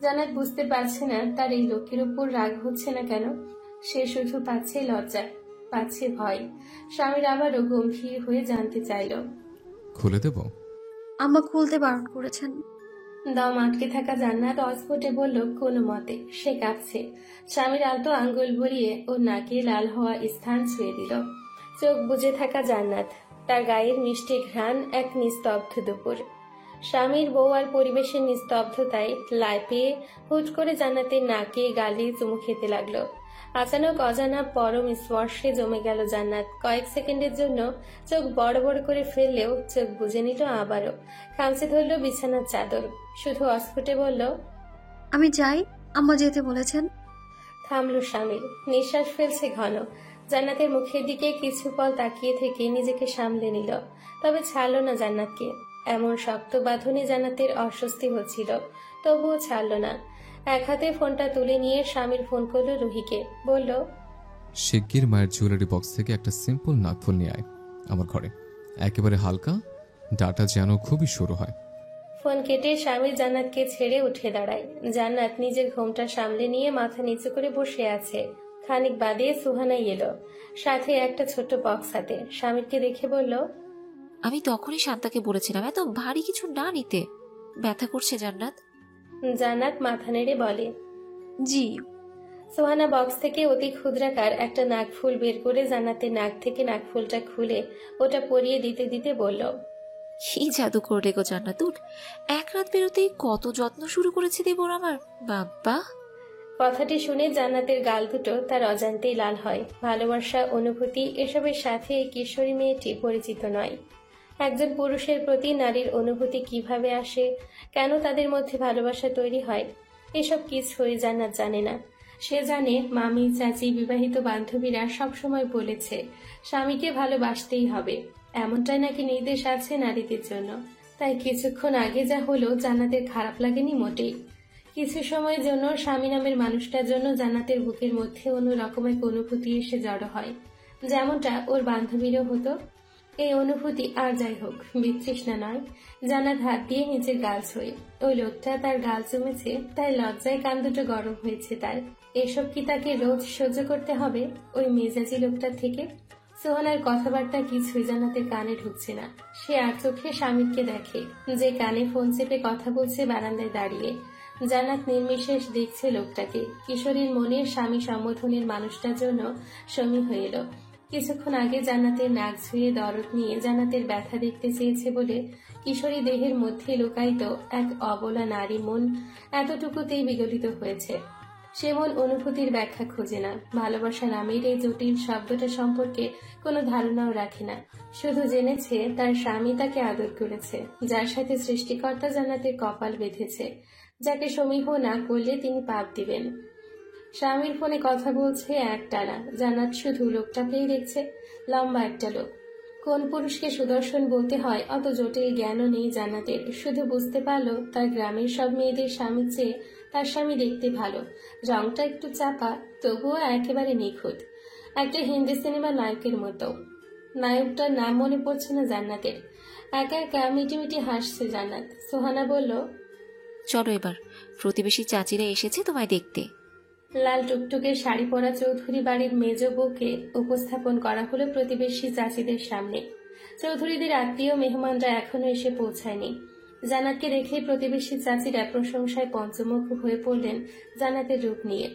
জান্নাত বুঝতে পারছে না তার এই লোকের উপর রাগ হচ্ছে না কেন। সে শুধু পাচ্ছে লজ্জা, পাচ্ছে ভয়। স্বামীর আবারও গম্ভীর হয়ে জানতে চাইল, খুলে দেব? আম্মা খুলতে বারণ করেছেন। দম আটকে থাকা জান্নাত অস্ফুটে বলল, কোনো মতে। সে কাঁপছে। স্বামীর আলতো আঙ্গুল ভরিয়ে ও নাকে লাল হওয়া স্থান ছুঁয়ে দিল। চোখ বুজে থাকা জান্নাত, তার গায়ের মিষ্টি ঘ্রাণ, এক নিস্তব্ধ দুপুর। স্বামীর বউ আর পরিবেশের নিস্তব্ধতায় লাই পেয়ে হুট করে জান্নাতের নাকে গালে চুমু খেতে লাগলো। আচানক অজানা পরম স্পর্শে জমে গেল জান্নাত। কয়েক সেকেন্ডের জন্য চোখ বড় বড় করে ফেললেও চোখ বুজে নিল আবারও। খামচে ধরল বিছানার চাদর। শুধু অস্ফুটে বলল, আমি যাই, আম্মা যেতে বলেছেন। থামল স্বামীর। নিঃশ্বাস ফেলছে ঘন। জান্নাতের মুখের দিকে কিছু পল তাকিয়ে থেকে নিজেকে সামলে নিল, তবে ছাড়ল না জান্নাতকে। এমন শক্ত বাঁধনে জান্নাতের অস্বস্তি হচ্ছিল, তবুও ছাড়ল না। এক হাতে ফোনটা তুলে নিয়ে স্বামীর ফোন করলো রুহিকে। বলল, শিগগির মায়ের জুয়েলারি বক্স থেকে একটা সিম্পল নাকফুল নিয়ে আয় আমার ঘরে, একেবারে হালকা, ডাটা যেন খুবই সরু হয়। ফোন কেটে স্বামী জান্নাতকে ছেড়ে উঠে দাঁড়ায়। জান্নাত নিজের ঘোমটা সামলে নিয়ে মাথা নিচু করে বসে আছে। খানিক বাদে সুহানাই এলো, সাথে একটা ছোট বক্স হাতে। স্বামীকে দেখে বলল, আমি তখনই শান্তাকে বলেছিলাম এত ভারী কিছু না নিতে, ব্যথা করছে জান্নাত। জান্নাত মাথা নেড়ে বলে, জি। সোহানা বক্স থেকে অতি ক্ষুদ্রাকার একটা নাকফুল বের করে জান্নাতের নাক থেকে নাকফুলটা খুলে ওটা পরিয়ে দিতে দিতে বলল, কি জাদু করলে গো জান্নাতুর, এক রাত বেরোতেই কত যত্ন শুরু করেছে দেবর আমার বাবা। কথাটি শুনে জান্নাতের গাল দুটো তার অজান্তেই লাল হয়। ভালোবাসা, অনুভূতি এসবের সাথে এই কিশোরী মেয়েটি পরিচিত নয়। একজন পুরুষের প্রতি নারীর অনুভূতি কিভাবে আসে, কেন তাদের মধ্যে ভালোবাসা তৈরি হয়, এসব কিছুই জান্নাত জানে না। সে জানে মামি, চাচি, বিবাহিত বান্ধবীরা সবসময় বলেছে স্বামীকে ভালোবাসতেই হবে। এমনটাই নাকি নির্দেশ আছে নারীদের জন্য। তাই কিছুক্ষণ আগে যা হলো জান্নাতের খারাপ লাগেনি মোটেই। কিছু সময়ের জন্য স্বামী নামের মানুষটার জন্য জান্নাতের বুকের মধ্যে অন্য রকমের অনুভূতি এসে জড়ো হয়, যেমনটা ওর বান্ধবীরও হতো। এই অনুভূতি আর যাই হোক, বিতৃষ্ণা নয়। জান্নাত হাত দিয়ে নিজের গাল ছোঁয়ে। ওই লোকটা তার গাল চুমেছে, তাই লজ্জায় কান দুটো গরম হয়েছে তার। এসব কি তাকে রোজ সহ্য করতে হবে ওই মেজাজি লোকটার থেকে? সোহানার কথাবার্তা কিছুই জান্নাতের কানে ঢুকছে না। সে আর চোখে স্বামীকে দেখে, যে কানে ফোন চেপে কথা বলছে বারান্দায় দাঁড়িয়ে। জান্নাত নির্বিশেষ দেখছে লোকটাকে। কিশোরীর মনে স্বামী সম্বোধনের মানুষটার জন্য সমী হয়ে এলো। কিছুক্ষণ আগে জান্নাতের নাক ছুঁয়ে দরদ নিয়ে জান্নাতের ব্যথা দেখতে চেয়েছে বলে কিশোরী দেহের মধ্যে লুকায়িত এক অবলা নারী মন এতটুকুতেই বিগলিত হয়েছে। সে মন অনুভূতির ব্যাখ্যা খোঁজে না, ভালোবাসা নামের এই জটিল শব্দটা সম্পর্কে কোনো ধারণাও রাখে না। শুধু জেনেছে তার স্বামী তাকে আদর করেছে, যার সাথে সৃষ্টিকর্তা জান্নাতের কপাল বেঁধেছে, যাকে সমীহ না করলে তিনি পাপ দিবেন। স্বামীর ফোনে কথা বলছে একটানা। জান্নাত শুধু লোকটাকেই দেখছে, লম্বা একটা লোক। কোন পুরুষকে সুদর্শন বলতে হয় অত জটিল জ্ঞানও নেই জান্নাতের। শুধু বুঝতে পারলো তার গ্রামের সব মেয়েদের স্বামীর চেয়ে তার স্বামী দেখতে ভালো, রংটা একটু চাপা, তবুও একেবারে নিখুঁত, একটা হিন্দি সিনেমা নায়কের মতো। নায়কটার নাম মনে পড়ছে না জান্নাতের। একা একা মিটিমিটি হাসছে জান্নাত। সোহানা বলল, চলো এবার, প্রতিবেশী চাচিরা এসেছে তোমায় দেখতে। লাল টুকটুকে শাড়ি পরা চৌধুরী বাড়ির মেজ বউকে উপস্থাপন করা হলো প্রতিবেশী চাচিদের সামনে। চৌধুরীদের আত্মীয় মেহমানরা এখনো এসে পৌঁছায়নি। জান্নাতকে দেখে প্রতিবেশী চাচিরা প্রশংসায় পঞ্চমুখ হয়ে পড়লেন জান্নাতের রূপ নিয়ে।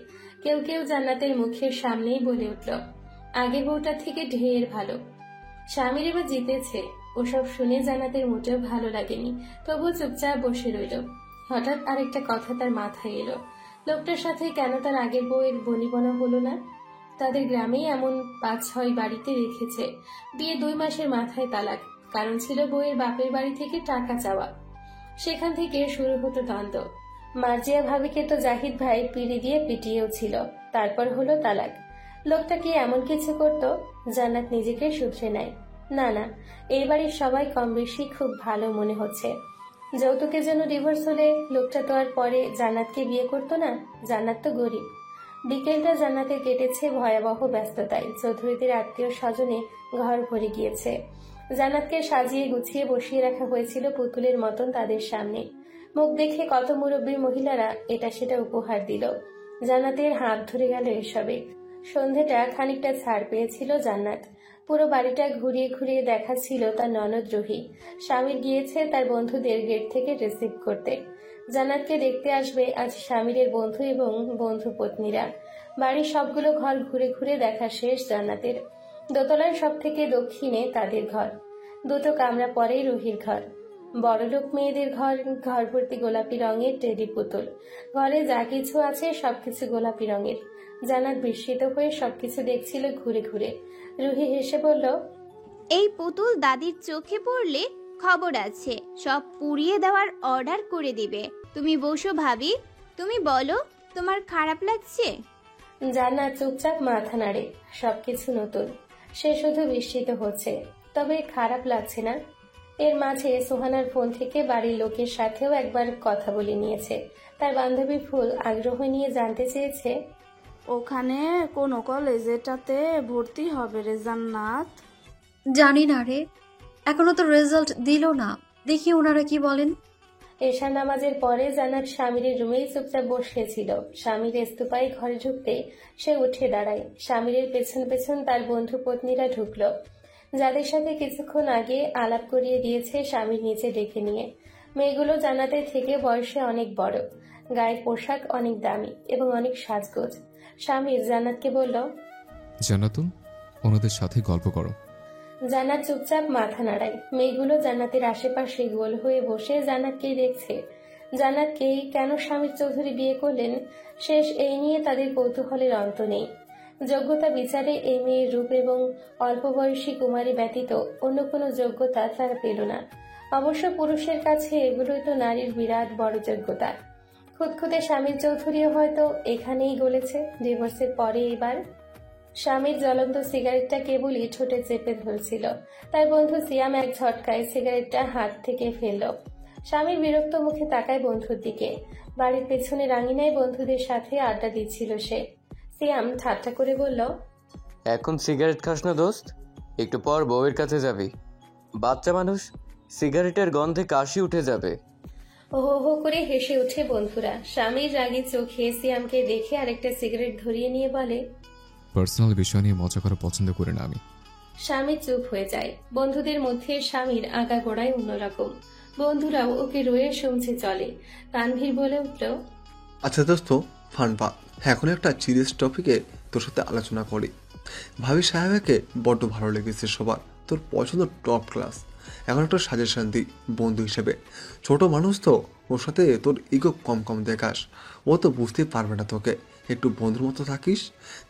কেউ কেউ জান্নাতের মুখের সামনেই বলে উঠল, আগের বউটা থেকে ঢের ভালো। স্বামীর এবার জিতেছে। ওসব শুনে জান্নাতের মোটেও ভালো লাগেনি, তবুও চুপচাপ বসে রইল। হঠাৎ আরেকটা কথা তার মাথায় এলো, লোকটার সাথে কেন তার আগের বউয়ের বনিবনা হলো না? তাদের গ্রামেই এমন 5-6 বাড়িতে রেখেছে। বিয়ে 2 মাসের মাথায় তালাক। কারণ ছিল বউয়ের বাপের বাড়ি থেকে টাকা চাওয়া। সেখান থেকে শুরু হতো দ্বন্দ্ব। মার্জিয়া ভাবিকে তো জাহিদ ভাই পিড়ি দিয়ে পিটিয়েও ছিল, তারপর হলো তালাক। লোকটা কি এমন কিছু করত? জান্নাত নিজেকে শুধরে নেয়। না না, এই বাড়ির সবাই কম বেশি খুব ভালো মনে হচ্ছে। যৌতুকের জন্য ডিভোর্স হলে লোকটা তো আর পরে জান্নাতকে বিয়ে করতো না। জান্নাত তো গরিব। বিকেলটা জান্নাতের কেটেছে ভয়াবহ ব্যস্ততায়। চৌধুরীদের আত্মীয় স্বজনে ঘর ভরে গিয়েছে। জান্নাতকে সাজিয়ে গুছিয়ে বসিয়ে রাখা হয়েছিল পুতুলের মতন তাদের সামনে। মুখ দেখে কত মুরব্বী মহিলারা এটা সেটা উপহার দিল। জান্নাতের হাত ধরে গেল এসবে। সন্ধেটা খানিকটা ছাড় পেয়েছিল জান্নাত। পুরো বাড়িটা ঘুরিয়ে ঘুরিয়ে দেখাচ্ছিল তার ননদ রুহি। স্বামীর গিয়েছে তার বন্ধুদের গেট থেকে রিসিভ করতে। জান্নাতকে দেখতে আসবে আজ স্বামীরের বন্ধু এবং বন্ধু পত্নীরা। বাড়ির সবগুলো ঘর ঘুরে ঘুরে দেখা শেষ জান্নাতের। দোতলার সব থেকে দক্ষিণে তাদের ঘর। 2টো কামরা পরেই রুহির ঘর। বড়লোক মেয়েদের ঘর, ঘর ভর্তি গোলাপি রঙের টেডি পুতুল। ঘরে যা কিছু আছে সবকিছু গোলাপি রঙের। জান্নাত বিস্মিত হয়ে সবকিছু দেখছিল ঘুরে ঘুরে। রুহি হেসে বলল, এই পুতুল দাদির চোখে পড়লে খবর আছে, সব পুড়িয়ে দেওয়ার অর্ডার করে দিবে। তুমি বসো ভাবি, তুমি বলো তোমার খারাপ লাগছে? জান্নাত চুপচাপ মাথা নাড়ে। সবকিছু নতুন, সে শুধু বিস্মিত হচ্ছে, তবে খারাপ লাগছে না। এর মাঝে সোহানার ফোন থেকে বাড়ির লোকের সাথেও একবার কথা বলে নিয়েছে। তার বান্ধবী ফুল আগ্রহ নিয়ে জানতে চেয়েছে, ওখানে কোন কলেজেটাতে ভর্তি হবে রে জান্নাত? জানি না রে, এখনো তো রেজাল্ট দিল না, দেখি ওনারা কি বলেন। এশা নামাজের পরে জান্নাত স্বামীর রুমেই চুপচাপ বসেছিল। স্বামীর স্তূপায় ঘরে ঢুকতে সে উঠে দাঁড়ায়। স্বামীর পেছন পেছন তার বন্ধু পত্নীরা ঢুকলো, যাদের সাথে কিছুক্ষণ আগে আলাপ করিয়ে দিয়েছে স্বামীর নিচে ডেকে নিয়ে। মেয়েগুলো জান্নাতের থেকে বয়সে অনেক বড়, গায়ের পোশাক অনেক দামি এবং অনেক সাজগোজ। স্বামীর জান্নাতকে বলল, জান্নাতুন, ওনাদের সাথে গল্প করো। জান্নাত চুপচাপ মাথা নাড়ায়। মেয়েগুলো জান্নাতের আশেপাশে গোল হয়ে বসে জান্নাতকেই দেখছে। জান্নাতকেই কেন স্বামীর চৌধুরী বিয়ে করলেন, শেষ এই নিয়ে তাদের কৌতূহলের অন্ত নেই। যোগ্যতা বিচারে এই মেয়ের রূপ এবং অল্প বয়সী কুমারী ব্যতীত অন্য কোনো যোগ্যতা তারা পেল না। অবশ্য পুরুষের কাছে এগুলোই তো নারীর বিরাট বড় যোগ্যতা। খুদখুদে স্বামীর চৌধুরীও হয়তো এখানেই গলেছে ডিভোর্সের পরে। এবার স্বামীর জ্বলন্ত সিগারেটটা কেবলই ঠোঁটে চেপে ধরছিল। তার বন্ধু সিয়াম এক ঝটকায় সিগারেটটা হাত থেকে ফেলল। স্বামীর বিরক্ত মুখে তাকায় বন্ধুর দিকে। বাড়ির পেছনে রাঙিনায় বন্ধুদের সাথে আড্ডা দিচ্ছিল সে। সিয়াম ঠাট্টা করে বলল, এখন সিগারেট খাস না দোস্ত, একটু পর বউয়ের কাছে যাবি। বাচ্চা মানুষ, সিগারেটের গন্ধে কাশি উঠে যাবে। হো হো করে হেসে ওঠে বন্ধুরা। স্বামীর রাগী চোখে সিয়ামকে দেখে আরেকটা সিগারেট ধরিয়ে নিয়ে বলে, পার্সোনাল বিষয় নিয়ে মজা করা পছন্দ করি না আমি। স্বামী চুপ হয়ে যায়। বন্ধুদের মধ্যে স্বামীর আগাগোড়ায় অন্যরকম। বন্ধুরাও ওকে রয়ে শুনছে চলে। তানভীর বলে উঠল, আচ্ছা দোস্ত, ফানপা, এখন একটা সিরিয়াস টপিকে তোর সাথে আলোচনা করি। ভাবি সাহেবাকে বড্ড ভালো লেগেছে সবার, তোর পছন্দ টপ ক্লাস। এখন একটা সাজেশন দিই বন্ধু হিসেবে, ছোট মানুষ তো, ওর সাথে তোর ইগো কম কম দেখাস, ও তো বুঝতে পারবে না তোকে। একটু বন্ধুর মতো থাকিস,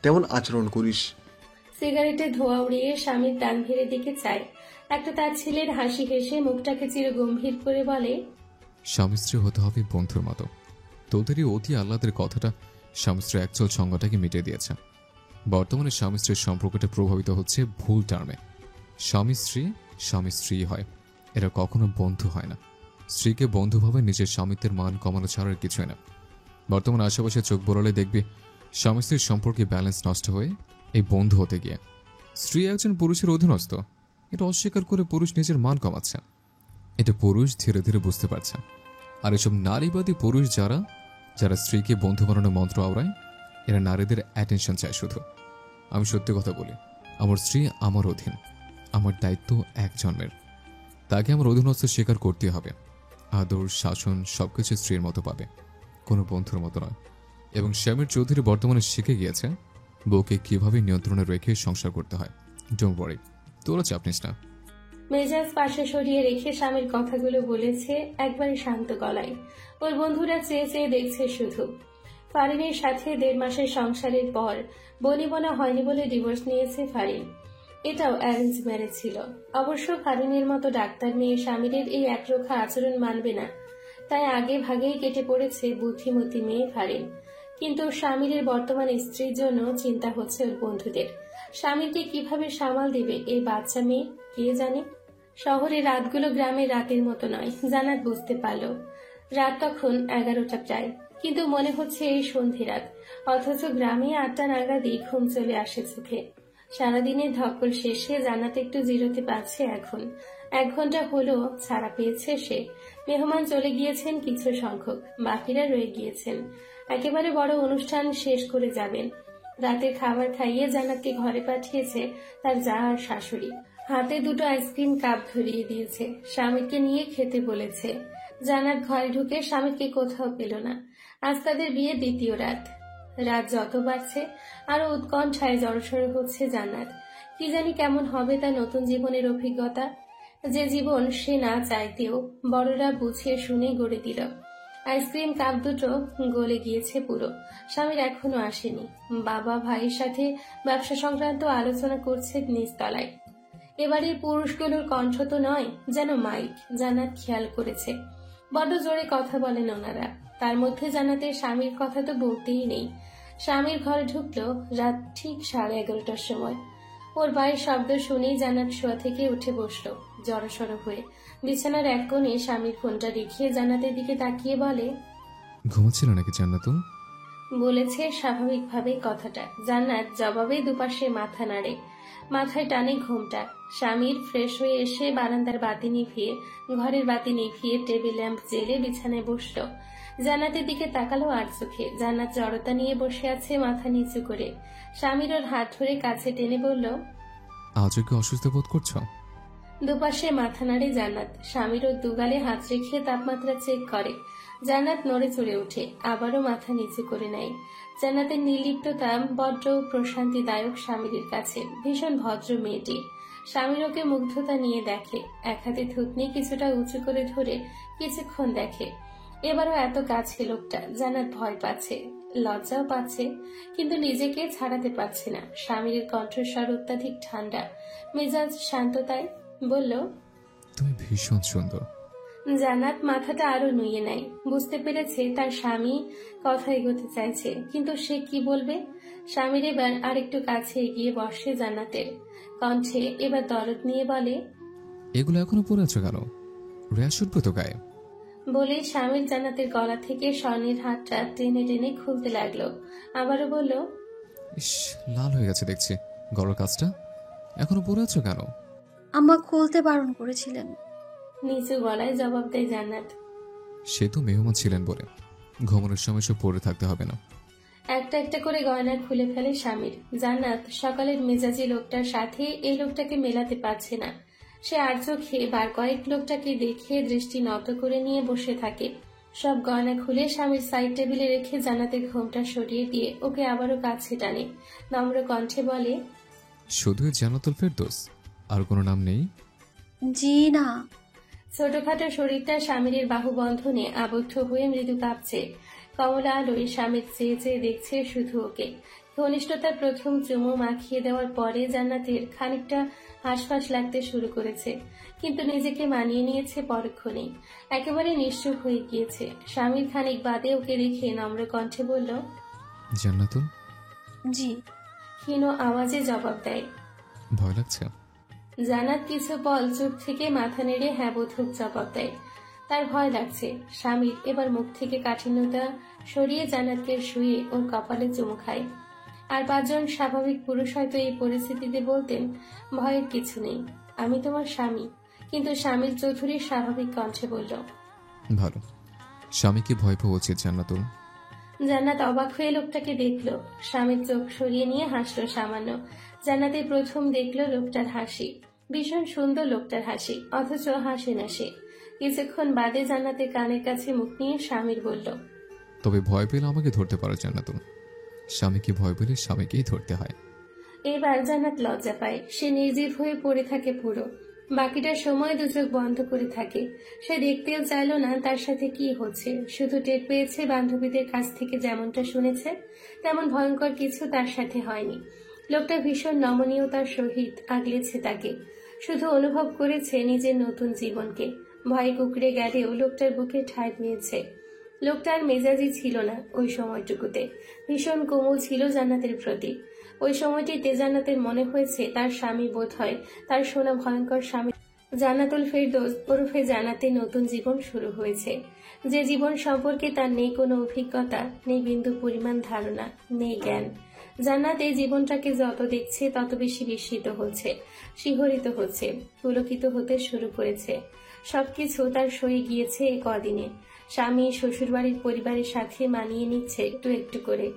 তেমন আচরণ করিস। সিগারেটে ধোঁয়া উড়িয়ে স্বামীর তানভীরের দিকে চায়। একটা তার ছেলের হাসি হেসে মুখটাকে চির গম্ভীর করে বলে, স্বামী স্ত্রী হতে হবে বন্ধুর মতো। তোদেরই অতি আহ্লাদের কথাটা স্বামী স্ত্রীর অ্যাকচুয়াল সংজ্ঞাটাকে মিটিয়ে দিয়েছে। বর্তমানে স্বামী স্ত্রীর সম্পর্কটা প্রভাবিত হচ্ছে ভুল টার্মে। স্বামী স্ত্রী হয়, এরা কখনো বন্ধু হয় না। স্ত্রীকে বন্ধু ভাবে নিজের স্বামিত্বের মান কমানো ছাড়ার কিছুই না। বর্তমানে আশেপাশে চোখ বড়লে দেখবি স্বামী স্ত্রীর সম্পর্কে ব্যালেন্স নষ্ট হয়ে এই বন্ধু হতে গিয়ে স্ত্রী একজন পুরুষের অধীনস্থ। এটা অস্বীকার করে পুরুষ নিজের মান কমাচ্ছে। এটা পুরুষ ধীরে ধীরে বুঝতে পারছে। আর এসব নারীবাদী পুরুষ যারা স্ত্রীকে বন্ধু বানানোর মন্ত্র আওড়ায়, এরা নারীদের অ্যাটেনশন চায় শুধু। আমি সত্যি কথা বলি, আমার স্ত্রী আমার অধীন, আমার দায়িত্ব এক জন্মের। তাকে আমার অধীনস্থ স্বীকার করতে হবে। আদর শাসন সবকিছু স্ত্রীর মতো পাবে, কোনো বন্ধুর মতো নয়। এবং শ্যামের চৌধুরী বর্তমানে শিখে গিয়েছে বউকে কিভাবে নিয়ন্ত্রণে রেখে সংসার করতে হয়। ডোন্ট ওয়ারি, তোরা চাপ নিস না। মেজাজ পাশে সরিয়ে রেখে স্বামীর কথাগুলো বলেছে একবারে শান্ত গলায়। ওর বন্ধুরা চেয়ে চেয়ে দেখছে শুধু। ফারিনের সাথে 1.5 মাসের সংসারের পর বনিবনা হয়নি বলে ডিভোর্স নিয়েছে ফারিন। এটাও অ্যারেঞ্জ ম্যারেজ ছিল। অবশ্য ফারিনের মতো ডাক্তার মেয়ে স্বামীর এই একরোখা আচরণ মানবে না, তাই আগে ভাগেই কেটে পড়েছে বুদ্ধিমতী মেয়ে ফারিন। কিন্তু স্বামীর বর্তমান স্ত্রীর জন্য চিন্তা হচ্ছে ওর বন্ধুদের। স্বামীকে কিভাবে সামাল দেবে এই বাচ্চা মেয়ে, কে জানে। শহরের রাতগুলো গ্রামের রাতের মতো নয়, জান্নাত বুঝতে পারল। রাত তখন 11টা প্রায়, কিন্তু মনে হচ্ছে এই সন্ধে রাত। অথচ গ্রামে 8টা নাগাদই ঘুম চলে আসে চোখে। সারাদিনের ধকল শেষে জান্নাত একটু জিরোতে পাচ্ছে এখন। 1 ঘন্টা হলো ছাড়া পেয়েছে সে। মেহমান চলে গিয়েছেন কিছু সংখ্যক, বাকিরা রয়ে গিয়েছেন। একেবারে বড় অনুষ্ঠান শেষ করে যাবেন। রাতের খাবার খাইয়ে জান্নাতকে ঘরে পাঠিয়েছে তার জা আর শাশুড়ি। হাতে 2টো আইসক্রিম কাপ ধরিয়ে দিয়েছে, স্বামীকে নিয়ে খেতে বলেছে। জান্নাত ঘরে ঢুকে স্বামীকে কোথাও পেল না। আজ তাদের বিয়ে 2য় রাত। রাত যত বাড়ছে আরো উৎকণ্ঠায় জড়সড় হচ্ছে জান্নাত। কি জানি কেমন হবে তার নতুন জীবনের অভিজ্ঞতা, যে জীবন সে না চাইতেও বড়রা বুঝিয়ে শুনে গড়ে দিল। আইসক্রিম কাপ 2টো গলে গিয়েছে পুরো। স্বামীর এখনো আসেনি। বাবা ভাইয়ের সাথে ব্যবসা সংক্রান্ত আলোচনা করছে নিচতলায়। এবারের পুরুষগুলোর কণ্ঠ তো নয়, যেন মাইক। জান্নাত খেয়াল করেছে বড্ড জোরে কথা বলেন ওনারা। তার মধ্যে জান্নাতের স্বামীর কথা তো বলতেই নেই। স্বামীর ঘরে ঢুকলো রাত ঠিক 11:30টার সময়। ওর পায়ের শব্দ শুনেই জান্নাত শোয়া থেকে উঠে বসলো জড়সড় হয়ে। বিছানার এক কোণে স্বামীর ফোনটা রেখে জান্নাতের দিকে তাকিয়ে বলে, ঘুমাচ্ছিল নাকি জান্নাত? বলেছে স্বাভাবিকভাবে কথাটা। জান্নাত জবাবে দুপাশে মাথা নাড়ে, মাথায় টানে ঘুমটা। স্বামীর ফ্রেশ হয়ে এসে বারান্দার বাতি নিভিয়ে, ঘরের বাতি নিভিয়ে টেবিল ল্যাম্প জেলে বিছানায় বসলো। জান্নাতের দিকে তাকালো আর চোখে। জান্নাত জড়তা নিয়ে বসে আছে মাথা নিচু করে। স্বামীর ওর হাত ধরে কাছে টেনে বলল, আজও কি অসুস্থ বোধ করছো? দুপাশে মাথা নাড়ে জান্নাত। স্বামীর ওর দুগালে হাত রেখে তাপমাত্রা চেক করে। জান্নাত নড়ে চড়ে ওঠে, আবারও মাথা নিচু করে নেয়। জান্নাতের নির্লিপ্ততা বড্ড প্রশান্তিদায়ক স্বামীর কাছে। ভীষণ ভদ্র মেয়েটি। স্বামীর ওকে মুগ্ধতা নিয়ে দেখে। এক হাতে থুতনি কিছুটা উঁচু করে ধরে কিছুক্ষণ দেখে। এবারও এত কাছে লোকটা। জান্নাত ভয় পাচ্ছে, লজ্জাও পাচ্ছে, কিন্তু নিজেকে ছাড়াতে পারছে না। স্বামীর কণ্ঠস্বর অত্যাধিক ঠান্ডা, মেজাজ শান্ততায় বলল, তুমি ভীষণ সুন্দর। জান্নাত মাথাটা আরো নুয়ে নেয়। বুঝতে পেরেছে তার স্বামী কথা এগোতে চাইছে, কিন্তু সে কি বলবে। স্বামীর এবার আরেকটু কাছে এগিয়ে বসে জান্নাতের। কণ্ঠে এবার দরদ নিয়ে বলে, এগুলো এখনো পরে আছো কেন? র্যাশ উঠবে তো গায়ে। বলে স্বামীর জান্নাতের গলা থেকে স্বর্ণের হাতটা টেনে টেনে খুলতে লাগলো। আবারও বলল, ইস, লাল হয়ে গেছে দেখছি। গলার কাজটা এখনো পরে আছো কেন? আম্মা খুলতে বারণ করেছিলেন। নিচু গলায় জবাব দেয় জান্নাত। সে তো মেহমান ছিলেন বলে ঘুমানোর সময় সব পরে থাকতে হবে না। একটা একটা করে গয়না খুলে ফেলে স্বামীর। জান্নাত সকালের মেজাজি লোকটার সাথে এই লোকটাকে মেলাতে পারছে না। সে আর চোখে বার কয়েক লোকটাকে দেখে দৃষ্টি নত করে নিয়ে বসে থাকে। সব গয়না খুলে স্বামীর সাইড টেবিলে রেখে জান্নাতের ঘোমটা সরিয়ে দিয়ে ওকে আবারও কাছে টানে। নম্র কণ্ঠে বলে, শুধুই জান্নাতুল ফেরদৌস, আর কোনো নাম নেই? জি না। ছোটখাটো শরীরটা স্বামীর বাহুবন্ধনে আবদ্ধ হয়ে মৃদু কাঁপছে। কমলা আলোয় স্বামীর চেয়ে চেয়ে দেখছে শুধু ওকে। ঘনিষ্ঠতার প্রথম চুমু মাখিয়ে দেওয়ার পরে জান্নাতের খানিকটা হাঁসফাঁস লাগতে শুরু করেছে, কিন্তু নিজেকে মানিয়ে নিয়েছে পরক্ষণেই। একেবারে নিশ্চুপ হয়ে গিয়েছে। স্বামীর খানিক বাদে ওকে দেখে নম্র কণ্ঠে বলল, জান্নাতুল। জি। ক্ষীণ আওয়াজে জবাব দেয়। ভয় লাগছে? জান্নাত কিছু পল চুপ থেকে মাথা নেড়ে হ্যাঁ বোধক জবাব দেয়। তার ভয় লাগছে। স্বামীর এবার মুখ থেকে কাঠিন্যতা সরিয়ে জান্নাতকে শুয়ে ওর কপালে চুমু খায়। আর 5 জন স্বাভাবিক পুরুষ হয়তো এই পরিস্থিতিতে বলতেন, ভয়ের কিছু নেই, আমি তোমার স্বামী। কিন্তু স্বামীর চৌধুরীর স্বাভাবিক কণ্ঠে বলল, ভালো। স্বামীকে ভয় পাওয়া উচিত জান্নাতুল। জান্নাত অবাক হয়ে লোকটাকে দেখল। স্বামীর চোখ সরিয়ে নিয়ে হাসলো সামান্য। জান্নাতে প্রথম দেখল লোকটার হাসি। ভীষণ সুন্দর লোকটার হাসি, অথচ হাসে না সে। কিছুক্ষণ বাদে জান্নাতের কানের কাছে মুখ নিয়ে স্বামীর বলল, তবে ভয় পেলে আমাকে ধরতে পারো জান্নাতুল। স্বামীকে ভয় পেলে স্বামীকেই ধরতে হয়। এবার জান্নাত লজ্জা পায়। সে নির্জীব হয়ে পড়ে থাকে পুরো। বাকিটা সময় দুচোখ বন্ধ করে থাকে। সে দেখতেও চাইল না তার সাথে কি হচ্ছে। শুধু টের পেয়েছে বান্ধবীদের কাছ থেকে যেমনটা শুনেছে তেমন ভয়ঙ্কর কিছু তার সাথে হয়নি। লোকটা ভীষণ নমনীয়তার সহিত আগলেছে তাকে। শুধু অনুভব করেছে নিজের নতুন জীবনকে। ভয় কুকড়ে গেলেও লোকটার বুকে ঠাঁই পেয়েছে। লোকটার মেজাজি ছিল না ওই সময়টুকুতে। ভীষণ কোমল ছিল জান্নাতের প্রতি। ওই সময়টিতে জান্নাতের মনে হয়েছে তার স্বামী বোধ হয় তার শোনা ভয়ঙ্কর স্বামী জান্নাতুল ফেরদৌস ওরফে জান্নাতে নতুন জীবন শুরু হয়েছে। যে জীবন সম্পর্কে তার নেই কোনো অভিজ্ঞতা, নেই বিন্দু পরিমাণ ধারণা, নেই জ্ঞান। জান্নাত এই জীবনটাকে যত দেখছে তত বেশি বিস্মিত হচ্ছে, শিহরিত হচ্ছে, পুলকিত হতে শুরু করেছে। সবকিছু তার সয়ে গিয়েছে এই কদিনে। স্বামী শ্বশুরবাড়ির পরিবারের সাথে মানিয়ে নিচ্ছে একটু একটু করে।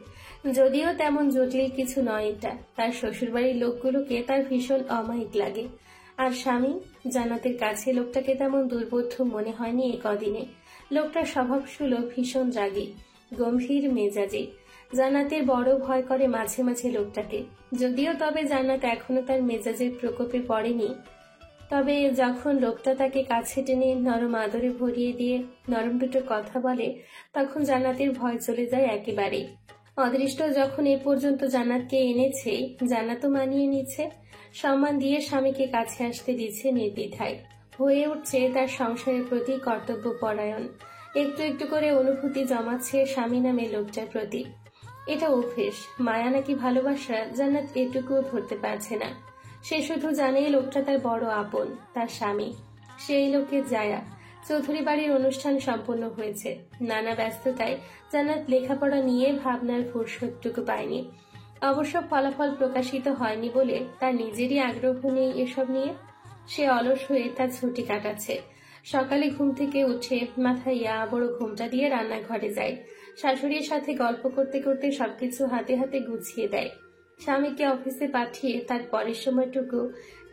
যদিও তেমন জটিল কিছু নয় এটা। তার শ্বশুরবাড়ির লোকগুলোকে তার ভীষণ অমায়িক লাগে। আর স্বামী জান্নাতের কাছে লোকটাকে তেমন দুর্বোধ্য মনে হয়নি এই কদিনে। লোকটার স্বভাব সুলভ, ভীষণ রাগী, গম্ভীর মেজাজি। জান্নাতের বড় ভয় করে মাঝে মাঝে লোকটাকে। যদিও তবে জান্নাত এখনো তার মেজাজের প্রকোপে পড়েনি। তবে যখন লোকটা তাকে কাছে টেনে নরম আদরে ভরিয়ে দিয়ে নরম দুটো কথা বলে, তখন জান্নাতের ভয় চলে যায় একেবারেই। অদৃষ্ট যখন এ পর্যন্ত জান্নাতকে এনেছে, জান্নাতও মানিয়ে নিচ্ছে। সম্মান দিয়ে স্বামীকে কাছে আসতে দিচ্ছে নির্দ্বিধায়। হয়ে উঠছে তার সংসারের প্রতি কর্তব্য পরায়ণ। একটু একটু করে অনুভূতি জমাচ্ছে স্বামী নামে লোকটার প্রতি। এটা অভ্যেস, মায়া নাকি ভালোবাসা, জান্নাত এটুকুও ধরতে পারছে না। সে শুধু জানে লোকটা তার বড় আপন, তার স্বামী। সেই লোকের জায়া। চৌধুরী বাড়ির অনুষ্ঠান সম্পন্ন হয়েছে। নানা ব্যস্ততায় জান্নাত লেখাপড়া নিয়ে ভাবনার ফুরসতটুকু পায়নি। অবশ্য ফলাফল প্রকাশিত হয়নি বলে তার নিজেরই আগ্রহ নেই এসব নিয়ে। সে অলস হয়ে তার ছুটি কাটাচ্ছে। সকালে ঘুম থেকে উঠে মাথায় বড় ঘুমটা দিয়ে রান্নাঘরে যায়। শাশুড়ির সাথে গল্প করতে করতে সবকিছু হাতে হাতে গুছিয়ে দেয়। স্বামীকে অফিসে পাঠিয়ে তার পরের সময়টুকু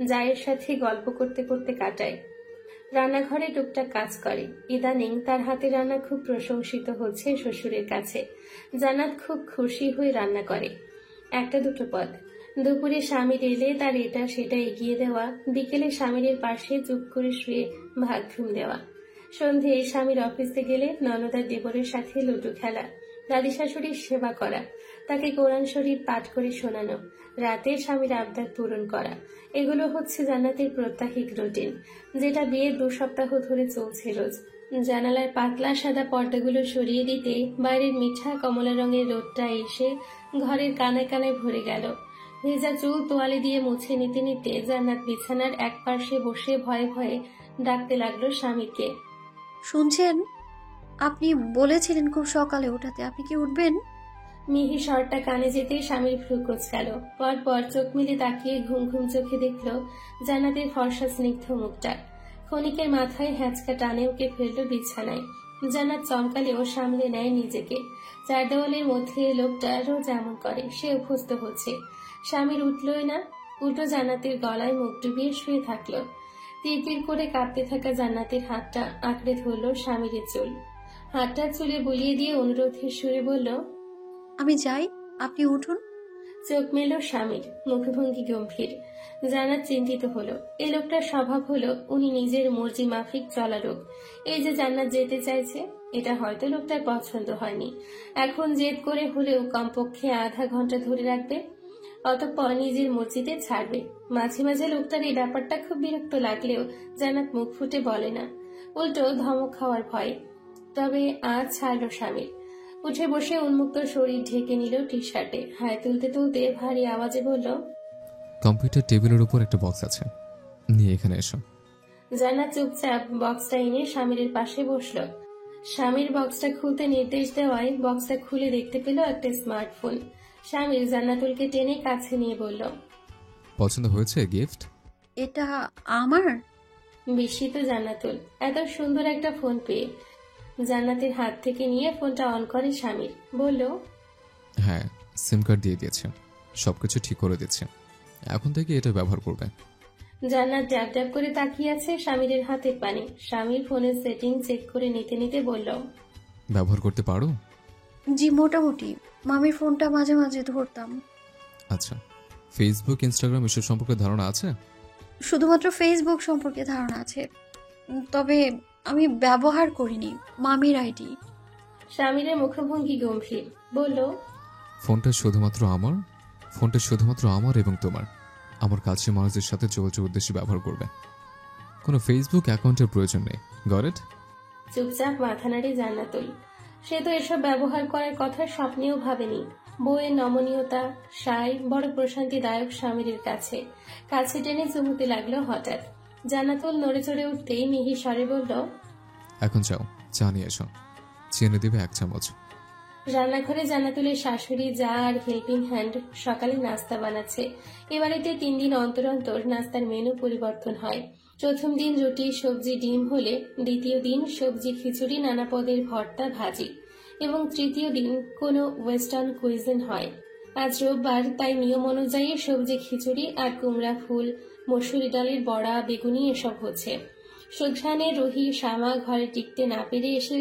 জায়ের সাথে গল্প করতে করতে কাটায়। রান্নাঘরে টুকটাক কাজ করে। ইদানিং তার হাতে রান্না খুব প্রশংসিত হচ্ছে শ্বশুরের কাছে। জান্নাত খুব খুশি হয়ে রান্না করে। একটা দুটো পদ। দুপুরে স্বামীর এলে তার এটা সেটা এগিয়ে দেওয়া, বিকেলে স্বামীর পাশে চুপ করে শুয়ে ভাত ঘুম দেওয়া। সন্ধে স্বামীর অফিসে গেলে ননদার দেবরের সাথে লুডু খেলা, দাদি শাশুড়ির সেবা করা, তাকে কোরআন শরীফ পাঠ করে শোনানো, রাতে স্বামীর আবদার পূরণ করা। এগুলো হচ্ছে জান্নাতের প্রত্যাহিক রুটিন, যেটা বিয়ের 2 সপ্তাহ ধরে চলছে রোজ। জানালার পাতলা সাদা পর্দাগুলো সরিয়ে দিতে বাইরের মিঠা কমলা রঙের রোদটা এসে ঘরের কানায় কানায় ভরে গেল। ভেজা চুল তোয়ালে দিয়ে মুছে নিতে নিতে জান্নাত বিছানার এক পাশে বসে ভয়ে ভয়ে ডাকতে লাগলো স্বামীকে। শুনছেন? আপনি বলেছিলেন খুব সকালে ওঠাতে, আপনি কি উঠবেন? মিহি স্বরটা কানে যেতেই স্বামীর ভ্রু কোঁচকাল। পরপর চোখ মিলে তাকিয়ে ঘুম ঘুম চোখে দেখল জান্নাতের ফর্সা স্নিগ্ধ মুখটা। ক্ষণিকের মাথায় হ্যাঁচকা টানে ওকে ফেলল বিছানায়। জান্নাত চমকালেও সামলে নেয় নিজেকে। 4 দেওয়ালের মধ্যে লোকটা রোজ এমন করে, সে অভ্যস্ত হচ্ছে। স্বামীর উঠলই না, উল্টো জান্নাতের গলায় মুখ ডুবিয়ে শুয়ে থাকলো। তীর তীর করে কাঁপতে থাকা জান্নাতের হাতটা আঁকড়ে ধরল স্বামীর চুল। হাতটা চুলে বুলিয়ে দিয়ে অনুরোধের সুরে বলল, আমি যাই, আপনি উঠুন। চোখ মেল স্বামীর, মুখভঙ্গি গম্ভীর। জান্নাত চিন্তিত হলো। এই লোকটার স্বভাব হলো উনি নিজের মর্জি মাফিক চলা লোক। এই যে জান্নাত যেতে চাইছে, এটা হয়তো লোকটার পছন্দ হয়নি। এখন জেদ করে হলেও কমপক্ষে আধা ঘন্টা ধরে রাখবে, অতঃপর নিজের মর্জিতে ছাড়বে। মাঝে মাঝে লোকটার এই ব্যাপারটা খুব বিরক্ত লাগলেও জান্নাত মুখ ফুটে বলে না, উল্টো ধমক খাওয়ার ভয়ে। তবে আজ ছাড়ল স্বামীর। উঠে বসে উন্মুক্ত শরীর ঢেকে নিল টি শার্টে, হাই তুলতে তুলতে ভারী আওয়াজে বলল, কম্পিউটার টেবিলের উপর একটা বক্স আছে, নিয়ে এখানে এসো। জান্নাত চুপচাপ বক্সটা এনে স্বামীর পাশে বসল। স্বামীর বক্সটা খুলতে নির্দেশ দেওয়ায় বক্সটা খুলে দেখতে পেল একটা স্মার্টফোন। স্বামীর জান্নাতুলকে টেনে কাছে নিয়ে বলল, পছন্দ হয়েছে গিফট? এটা আমার? বিস্মিত জান্নাতুল এত সুন্দর একটা ফোন পেয়ে। জান্নাতের হাত থেকে নিয়ে ফোনটা অন করে স্বামীর, বলল, হ্যাঁ, সিম কার্ড দিয়ে দিয়েছে, সবকিছু ঠিক করে দিচ্ছে, এখন থেকে এটা ব্যবহার করবে। জান্নাত ড্যাব ড্যাব করে তাকিয়ে আছে স্বামীর হাতের পানে। স্বামীর ফোনের সেটিং চেক করে নিতে নিতে বলল, ব্যবহার করতে পারো? জি মোটামুটি, মামির ফোনটা মাঝে মাঝে ধরতাম। আচ্ছা, ফেসবুক, ইনস্টাগ্রাম এসব সম্পর্কে ধারণা আছে? শুধুমাত্র ফেসবুক সম্পর্কে ধারণা আছে, তবে আমি ব্যবহার করিনি। মামির আইডি। স্বামীর মুখভঙ্গি গম্ভীর, বলল, ফোনটা শুধুমাত্র আমার এবং তোমার। আমার কাছের মানুষদের সাথে যোগাযোগ উদ্দেশ্যে ব্যবহার করবে, কোনো ফেসবুক অ্যাকাউন্টের প্রয়োজন নেই। Got it? চুপচাপ মাথা নাড়ে জান্নাতুল। সে তো এসব ব্যবহার করার কথা স্বপ্নেও ভাবেনি। বউয়ের নমনীয়তা, সাই বড় প্রশান্তিদায়ক স্বামীর কাছে। কাছে টেনে চুমুতে লাগলো হঠাৎ। জান্নাতুল নড়ে চড়ে উঠতেই মিহি স্বরে বলল, এখন যাও, চা নিয়ে এসো, চিনি দেবে 1 চামচ। রান্নাঘরে জান্নাতুলের শাশুড়ি, যা আর হেল্পিং হ্যান্ড সকালে নাস্তা বানাচ্ছে। এ বাড়িতে 3 দিন অন্তর অন্তর নাস্তার মেনু পরিবর্তন হয়। প্রথম দিন রুটি, সবজি, ডিম হলে দ্বিতীয় দিন সবজি, খিচুড়ি, নানা পদের ভর্তা, ভাজি এবং তৃতীয় দিন কোনো ওয়েস্টার্ন কুইজিন হয়। আজ রোববার, তাই নিয়ম অনুযায়ী সবজি, খিচুড়ি আর কুমড়া ফুল, মসুরি ডালের বড়া, বেগুনি এসব হচ্ছে। সুঘ্রাণে রুহি, শ্যামা ঘরে টিকতে না পেরে এসে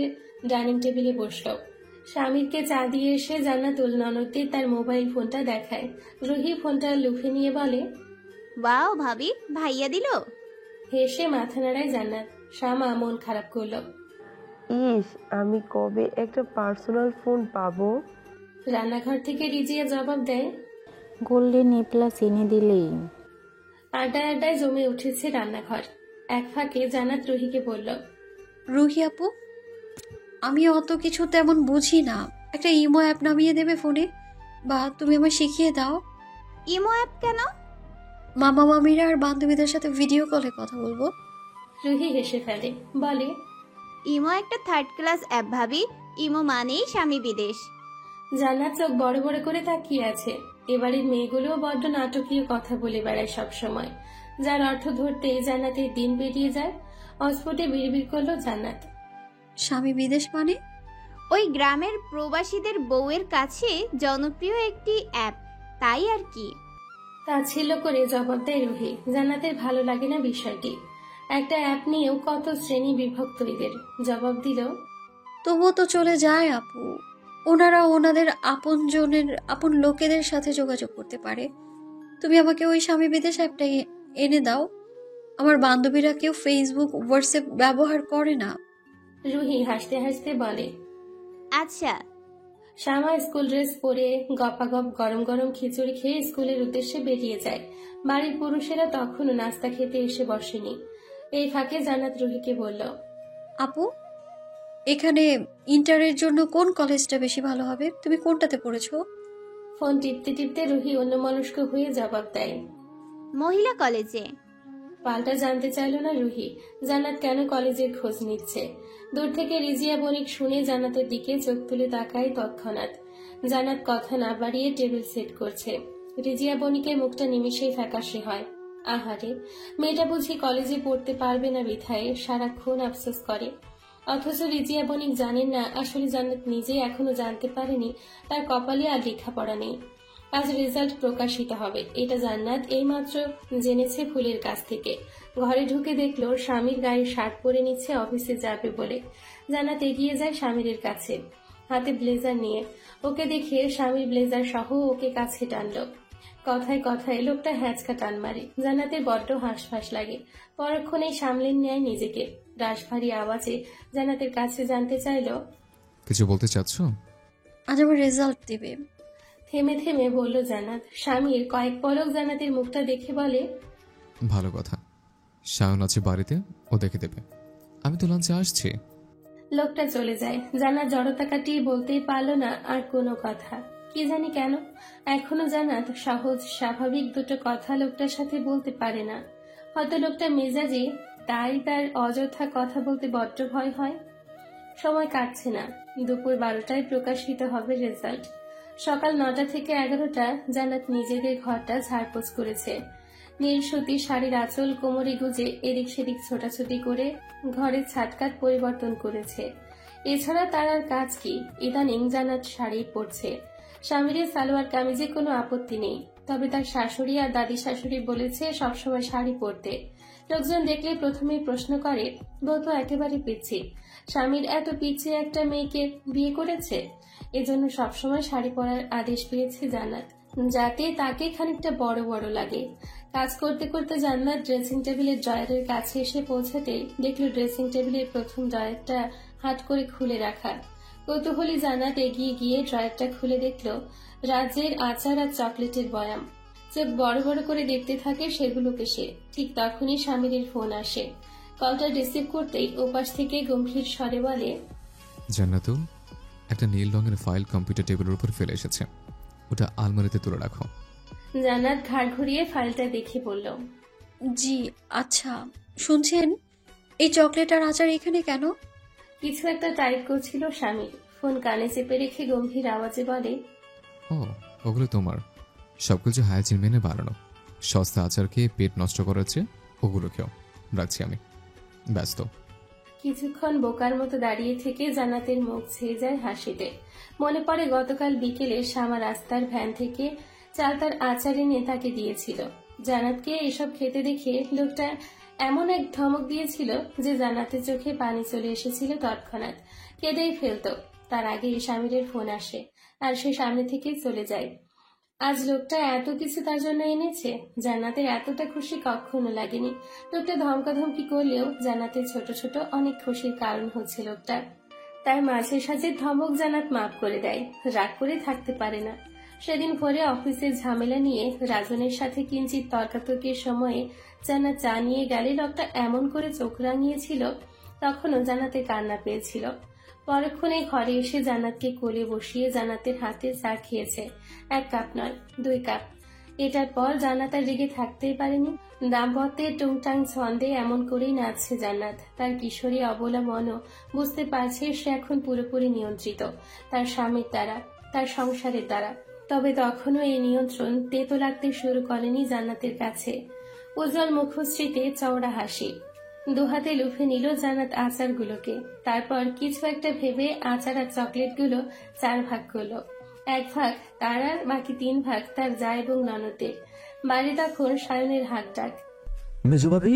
ডাইনিং টেবিলে বসল। স্বামীরকে চা দিয়ে এসে জান্নাতুল ননদদের তার মোবাইল ফোনটা দেখায়। রুহি ফোনটা লুফে নিয়ে বলে, ওয়াও ভাবি, ভাইয়া দিল। হেসে মাথা নাড়ায় জান্নাত। শ্যামা মন খারাপ করলো। ইস, আমি কবে একটা পার্সোনাল ফোন পাবো? রান্নাঘর থেকে রিজিয়া জবাব দেয়, গোল্ডেন এ প্লাস এনে দিলেই। আড্ডায় আড্ডায় জমে উঠেছে রান্নাঘর। এক ফাঁকে জান্নাত রুহিকে বলল, রুহি আপু, আমি অত কিছু তেমন বুঝি না, একটা ইমো অ্যাপ নামিয়ে দেবে ফোনে, বা তুমি আমায় শিখিয়ে দাও। ইমো অ্যাপ কেন? মামা মামিরা আর বান্ধবীদের সাথে ভিডিও কলে কথা বলবো। রুহি হেসে ফেলে, বলে, ইমো একটা 3rd ক্লাস অ্যাপ ভাবি। ইমো মানেই স্বামী বিদেশ। জান্নাত চোখ বড় বড় করে তাকিয়ে আছে। এবারের মেয়েগুলোও বড্ড নাটকীয় কথা বলে বেড়ায় সব সময়, যার অর্থ ধরতে জান্নাতের দিন পেরিয়ে যায়। অস্ফুটে বিড়বিড় করলো জান্নাত, স্বামী বিদেশ মানে? ওই গ্রামের প্রবাসীদের বউয়ের কাছে জনপ্রিয় একটি অ্যাপ, তাই আর কি। তাচ্ছিল্য করে জবাব দেয় রুহি। জান্নাতের ভালো লাগে না বিষয়টি। একটা অ্যাপ নিয়েও কত শ্রেণী বিভক্ত এদের। জবাব দিল, তবুও তো চলে যায় আপু, ওনারা ওনাদের আপন লোকেদের সাথে যোগাযোগ করতে পারে। তুমি আমাকে ওই স্বামী বিদেশ অ্যাপটা এনে দাও। আমার বান্ধবীরা কেউ ফেসবুক, হোয়াটসঅ্যাপ ব্যবহার করে না। রুহি হাসতে হাসতে বলে, আচ্ছা। শ্যামা স্কুল ড্রেস পরে গপাগপ গরম গরম খিচুড়ি খেয়ে স্কুলের উদ্দেশ্যে বেরিয়ে যায়। বাড়ির পুরুষেরা তখনও নাস্তা খেতে এসে বসেনি। এই ফাঁকে জান্নাত রুহিকে বলল, আপু, এখানে ইন্টারের জন্য কোন কলেজটা বেশি ভালো হবে? তুমি কোনটাতে পড়েছো? ফোন টিপতে টিপতে রুহি অন্যমনস্ক হয়ে জবাব দেয়, মহিলা কলেজে। পাল্টা জানতে চাইল না রুহি জান্নাত কেন কলেজের খোঁজ নিচ্ছে। দূর থেকে রিজিয়া বণিক শুনে জান্নাতের দিকে চোখ তুলে তাকায় তৎক্ষণাৎ। জান্নাত কথা না বাড়িয়ে টেবিল সেট করছে। রিজিয়া বণিকের মুখটা নিমিষেই ফ্যাকাশে হয়। আহারে, মেয়েটা বুঝি কলেজে পড়তে পারবে না বিধায় সারাক্ষণ আফসোস করে। অথচ রিজিয়া বণিক জানেন না, আসলে জান্নাত নিজেই এখনো জানতে পারেনি তার কপালে আর লেখাপড়া নেই। আজ রেজাল্ট প্রকাশিত হবে, এটা জান্নাত এইমাত্র জেনেছে ফুলের কাছ থেকে। ঘরে ঢুকে দেখলো স্বামীর গায়ে শার্ট পরে নিচ্ছে অফিসে যাবে বলে। জান্নাত এগিয়ে যায় স্বামীর কাছে, হাতে ব্লেজার নিয়ে। ওকে দেখে স্বামীর ব্লেজার সহ ওকে কাছে টানলো। কথায় কথায় লোকটা হ্যাঁচকা টান মারে। জান্নাতের বড্ড হাঁসফাঁস লাগে। পরক্ষণেই সামলে নেয় নিজেকে। রাশভারী আওয়াজে জান্নাতের কাছে জানতে চাইলো, কিছু বলতে চাচ্ছ? আজ আমার রেজাল্ট দিবে। থেমে থেমে বলল জান্নাত। স্বামীর কয়েক পলক জান্নাতের মুখটা দেখে বলে, ভালো কথা, সায়ন আছে বাড়িতে, ও দেখে দেবে। আমি তো লাঞ্চে আসছি। লোকটা চলে যায়। জান্নাত জড়তা কাটিয়ে বলতেই পারল না আর কোনো কথা। কি জানি কেন এখনো জান্নাত সহজ স্বাভাবিক দুটো কথা লোকটার সাথে বলতে পারে না। হয়তো লোকটা মেজাজে, তাই তার অযথা কথা বলতে বড্ড ভয় হয়। সময় কাটছে না। দুপুর 12টায় প্রকাশিত হবে রেজাল্ট। সকাল 9টা থেকে 11টা জান্নাত নিজেদের ঘরটা ঝাড়পোছ করেছে। নীল সুতি শাড়ির আঁচল কোমরে গুজে এদিক সেদিক ছোটাছুটি করে ঘরের ছাটকাট পরিবর্তন করেছে। এছাড়া তার আর কাজ কি? ইদানিং জান্নাত শাড়ি পরছে। স্বামীর সালোয়ার কামিজে কোনো আপত্তি নেই, তবে তার শাশুড়ি আর দাদি শাশুড়ি বলেছে সবসময় শাড়ি পরতে। লোকজন দেখলে প্রথমেই প্রশ্ন করে, বউ তো একেবারে পিচ্ছি, স্বামীর এত পিচ্ছি একটা মেয়েকে বিয়ে করেছে। এজন্য সবসময় শাড়ি পরার আদেশ পেয়েছে জান্নাত, যাতে তাকে খানিকটা বড় বড় লাগে। কাজ করতে করতে জান্নাত ড্রেসিং টেবিলের ড্রয়ারের কাছে এসে পৌঁছাতেই দেখলো ড্রেসিং টেবিলের প্রথম ড্রয়ারটা হাট করে খুলে রাখা। কৌতূহলী জান্নাত এগিয়ে গিয়ে ড্রয়ারটা খুলে দেখলো রাজ্যের আচার আর চকলেটের বয়াম। চোখ বড় বড় করে দেখতে থাকে সেগুলোকে সে। ঠিক তখনই স্বামীর ফোন আসে। কলটা রিসিভ করতেই ওপাশ থেকে গম্ভীর স্বরে বলে, জান্নাতুল, একটা নীল রঙের ফাইল কম্পিউটার টেবিলের উপর ফেলে এসেছে, ওটা আলমারিতে তুলে রাখো। জান্নাত ঘাড় ঘুরিয়ে ফাইলটা দেখে বলল, জি আচ্ছা। শুনছেন, এই চকলেট আর আচার এখানে কেন? কিছু একটা টাইপ করছিল স্বামী। ফোন কানে চেপে রেখে গম্ভীর আওয়াজে বলে, ও, ওগুলো তোমার। সবকিছু হাইজিন মেনে বানানো। সস্তা আচার খেয়ে পেট নষ্ট করাচ্ছে, ওগুলো খেও। রাখছি আমি, ব্যস্ত। কিছুক্ষণ বোকার মতো দাঁড়িয়ে থেকে জান্নাতের মুখ ছেয়ে যায় হাসিতে। মনে পড়ে গতকাল বিকেলে শ্যামা রাস্তার ভ্যান থেকে চাল তার আচার এনে তাকে দিয়েছিল। জান্নাতকে এসব খেতে দেখে লোকটা এমন এক ধমক দিয়েছিল যে জান্নাতের চোখে পানি চলে এসেছিল তৎক্ষণাৎ। কেঁদেই ফেলত। তার আগে স্বামীর ফোন আসে আর সে সামনে থেকেই চলে যায়। আজ লোকটা এত কিছু তার জন্য এনেছে। জান্নাতের এতটা খুশি কখনো লাগেনি। লোকটা ধমকাধমকি করলেও জান্নাতের ছোট ছোট অনেক খুশির কারণ হচ্ছে লোকটা। তার মাঝে সাঝে ধমক জান্নাত মাফ করে দেয়, রাগ করে থাকতে পারে না। সেদিন ভোরে অফিসের ঝামেলা নিয়ে রাজনের সাথে কিঞ্চিত তর্কাতর্কির সময়ে জান্নাত চা নিয়ে গেলে লোকটা এমন করে চোখ রাঙিয়েছিল, তখনও জান্নাতের কান্না পেয়েছিল। পরক্ষণে ঘরে এসে জান্নাতকে কোলে বসিয়ে জান্নাতের হাতে চা খেয়েছে। 1 কাপ নয়, 2 কাপ। এটার পর জান্নাত আর রেগে থাকতেই পারেনি। দাম্পত্যের টুংটাং ছন্দে এমন করেই নাচছে জান্নাত। তার কিশোরী অবলা মনও বুঝতে পারছে সে এখন পুরোপুরি নিয়ন্ত্রিত তার স্বামীর দ্বারা, তার সংসারের দ্বারা। তবে তখনও এই নিয়ন্ত্রণ তেতো লাগতে শুরু করেনি জান্নাতের কাছে। উজ্জ্বল মুখশ্রীতে চওড়া হাসি। দুহাতে লুফে নিল জান্নাত আচারগুলোকে। তারপর কিছু একটা ভেবে আচার আর চকলেটগুলো 4 ভাগ করলো। 1 ভাগ তার আর বাকি 3 ভাগ তার যা এবং ননদের। বাড়ি তখন সায়নের হাক ডাক, মেজো ভাবি,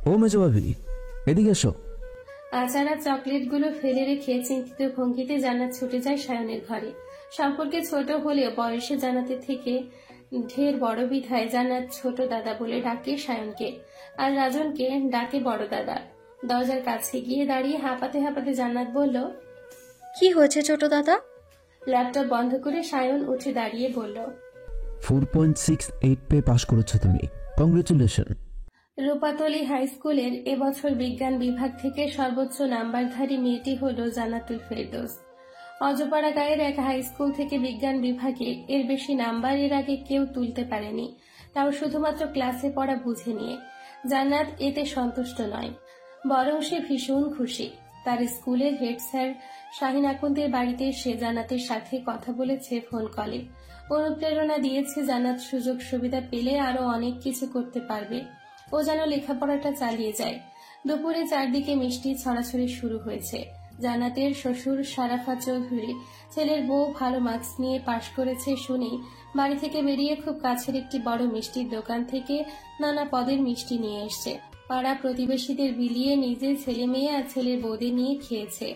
ও মেজো ভাবি, এদিকে এসো। আচার আর চকলেটগুলো ফেলে রেখে চিন্তিত ভঙ্গিতে জান্নাত ছুটে যায় সায়নের ঘরে। সম্পর্কে ছোট হলেও বয়সে জান্নাতের থেকে ঢের বড় বিধায় জান্নাত ছোট দাদা বলে ডাকে সায়নকে, আর রাজনকে ডাকে বড় দাদা। দরজার কাছে গিয়ে দাঁড়িয়ে হাঁপাতে হাঁপাতে জান্নাত বলল, কি হয়েছে ছোট দাদা? ল্যাপটপ বন্ধ করে সায়ন উঠে দাঁড়িয়ে বলল, 4.68 পেয়ে পাশ করেছো তুমি, কংগ্রেচুলেশন। রূপাতলী হাই স্কুলের এবছর বিজ্ঞান বিভাগ থেকে সর্বোচ্চ নাম্বারধারী মেয়েটি হল জান্নাতুল ফেরদৌস। অজপাড়া গায়ের এক হাই স্কুল থেকে বিজ্ঞান বিভাগে এর বেশি নাম্বার এর আগে কেউ তুলতে পারেনি, তাও শুধুমাত্র ক্লাসে পড়া বুঝে নিয়ে। জান্নাত এতে সন্তুষ্ট নয়, বরং সে ভীষণ খুশি। তার স্কুলের হেড স্যার শাহিন আকুন্দের বাড়িতে সে জান্নাতের সাথে কথা বলেছে ফোন কলে। অনুপ্রেরণা দিয়েছে জান্নাত সুযোগ সুবিধা পেলে আরো অনেক কিছু করতে পারবে। ও যেন লেখাপড়াটা চালিয়ে যায়। দুপুরে চারদিকে মিষ্টি ছড়াছড়ি শুরু হয়েছে। জান্নাতের শ্বশুর সারাফা চৌধুরী ছেলের বউ ভালো মার্কস নিয়ে পাশ করেছে শুনেই বাড়ি থেকে বেরিয়ে খুব কাছের একটি বড় মিষ্টির দোকান থেকে নানা পদের মিষ্টি নিয়ে এসছে। পাড়া প্রতিবেশীদের বিলিয়ে নিজের ছেলে মেয়ে আর ছেলের বৌদি নিয়ে খেয়েছে।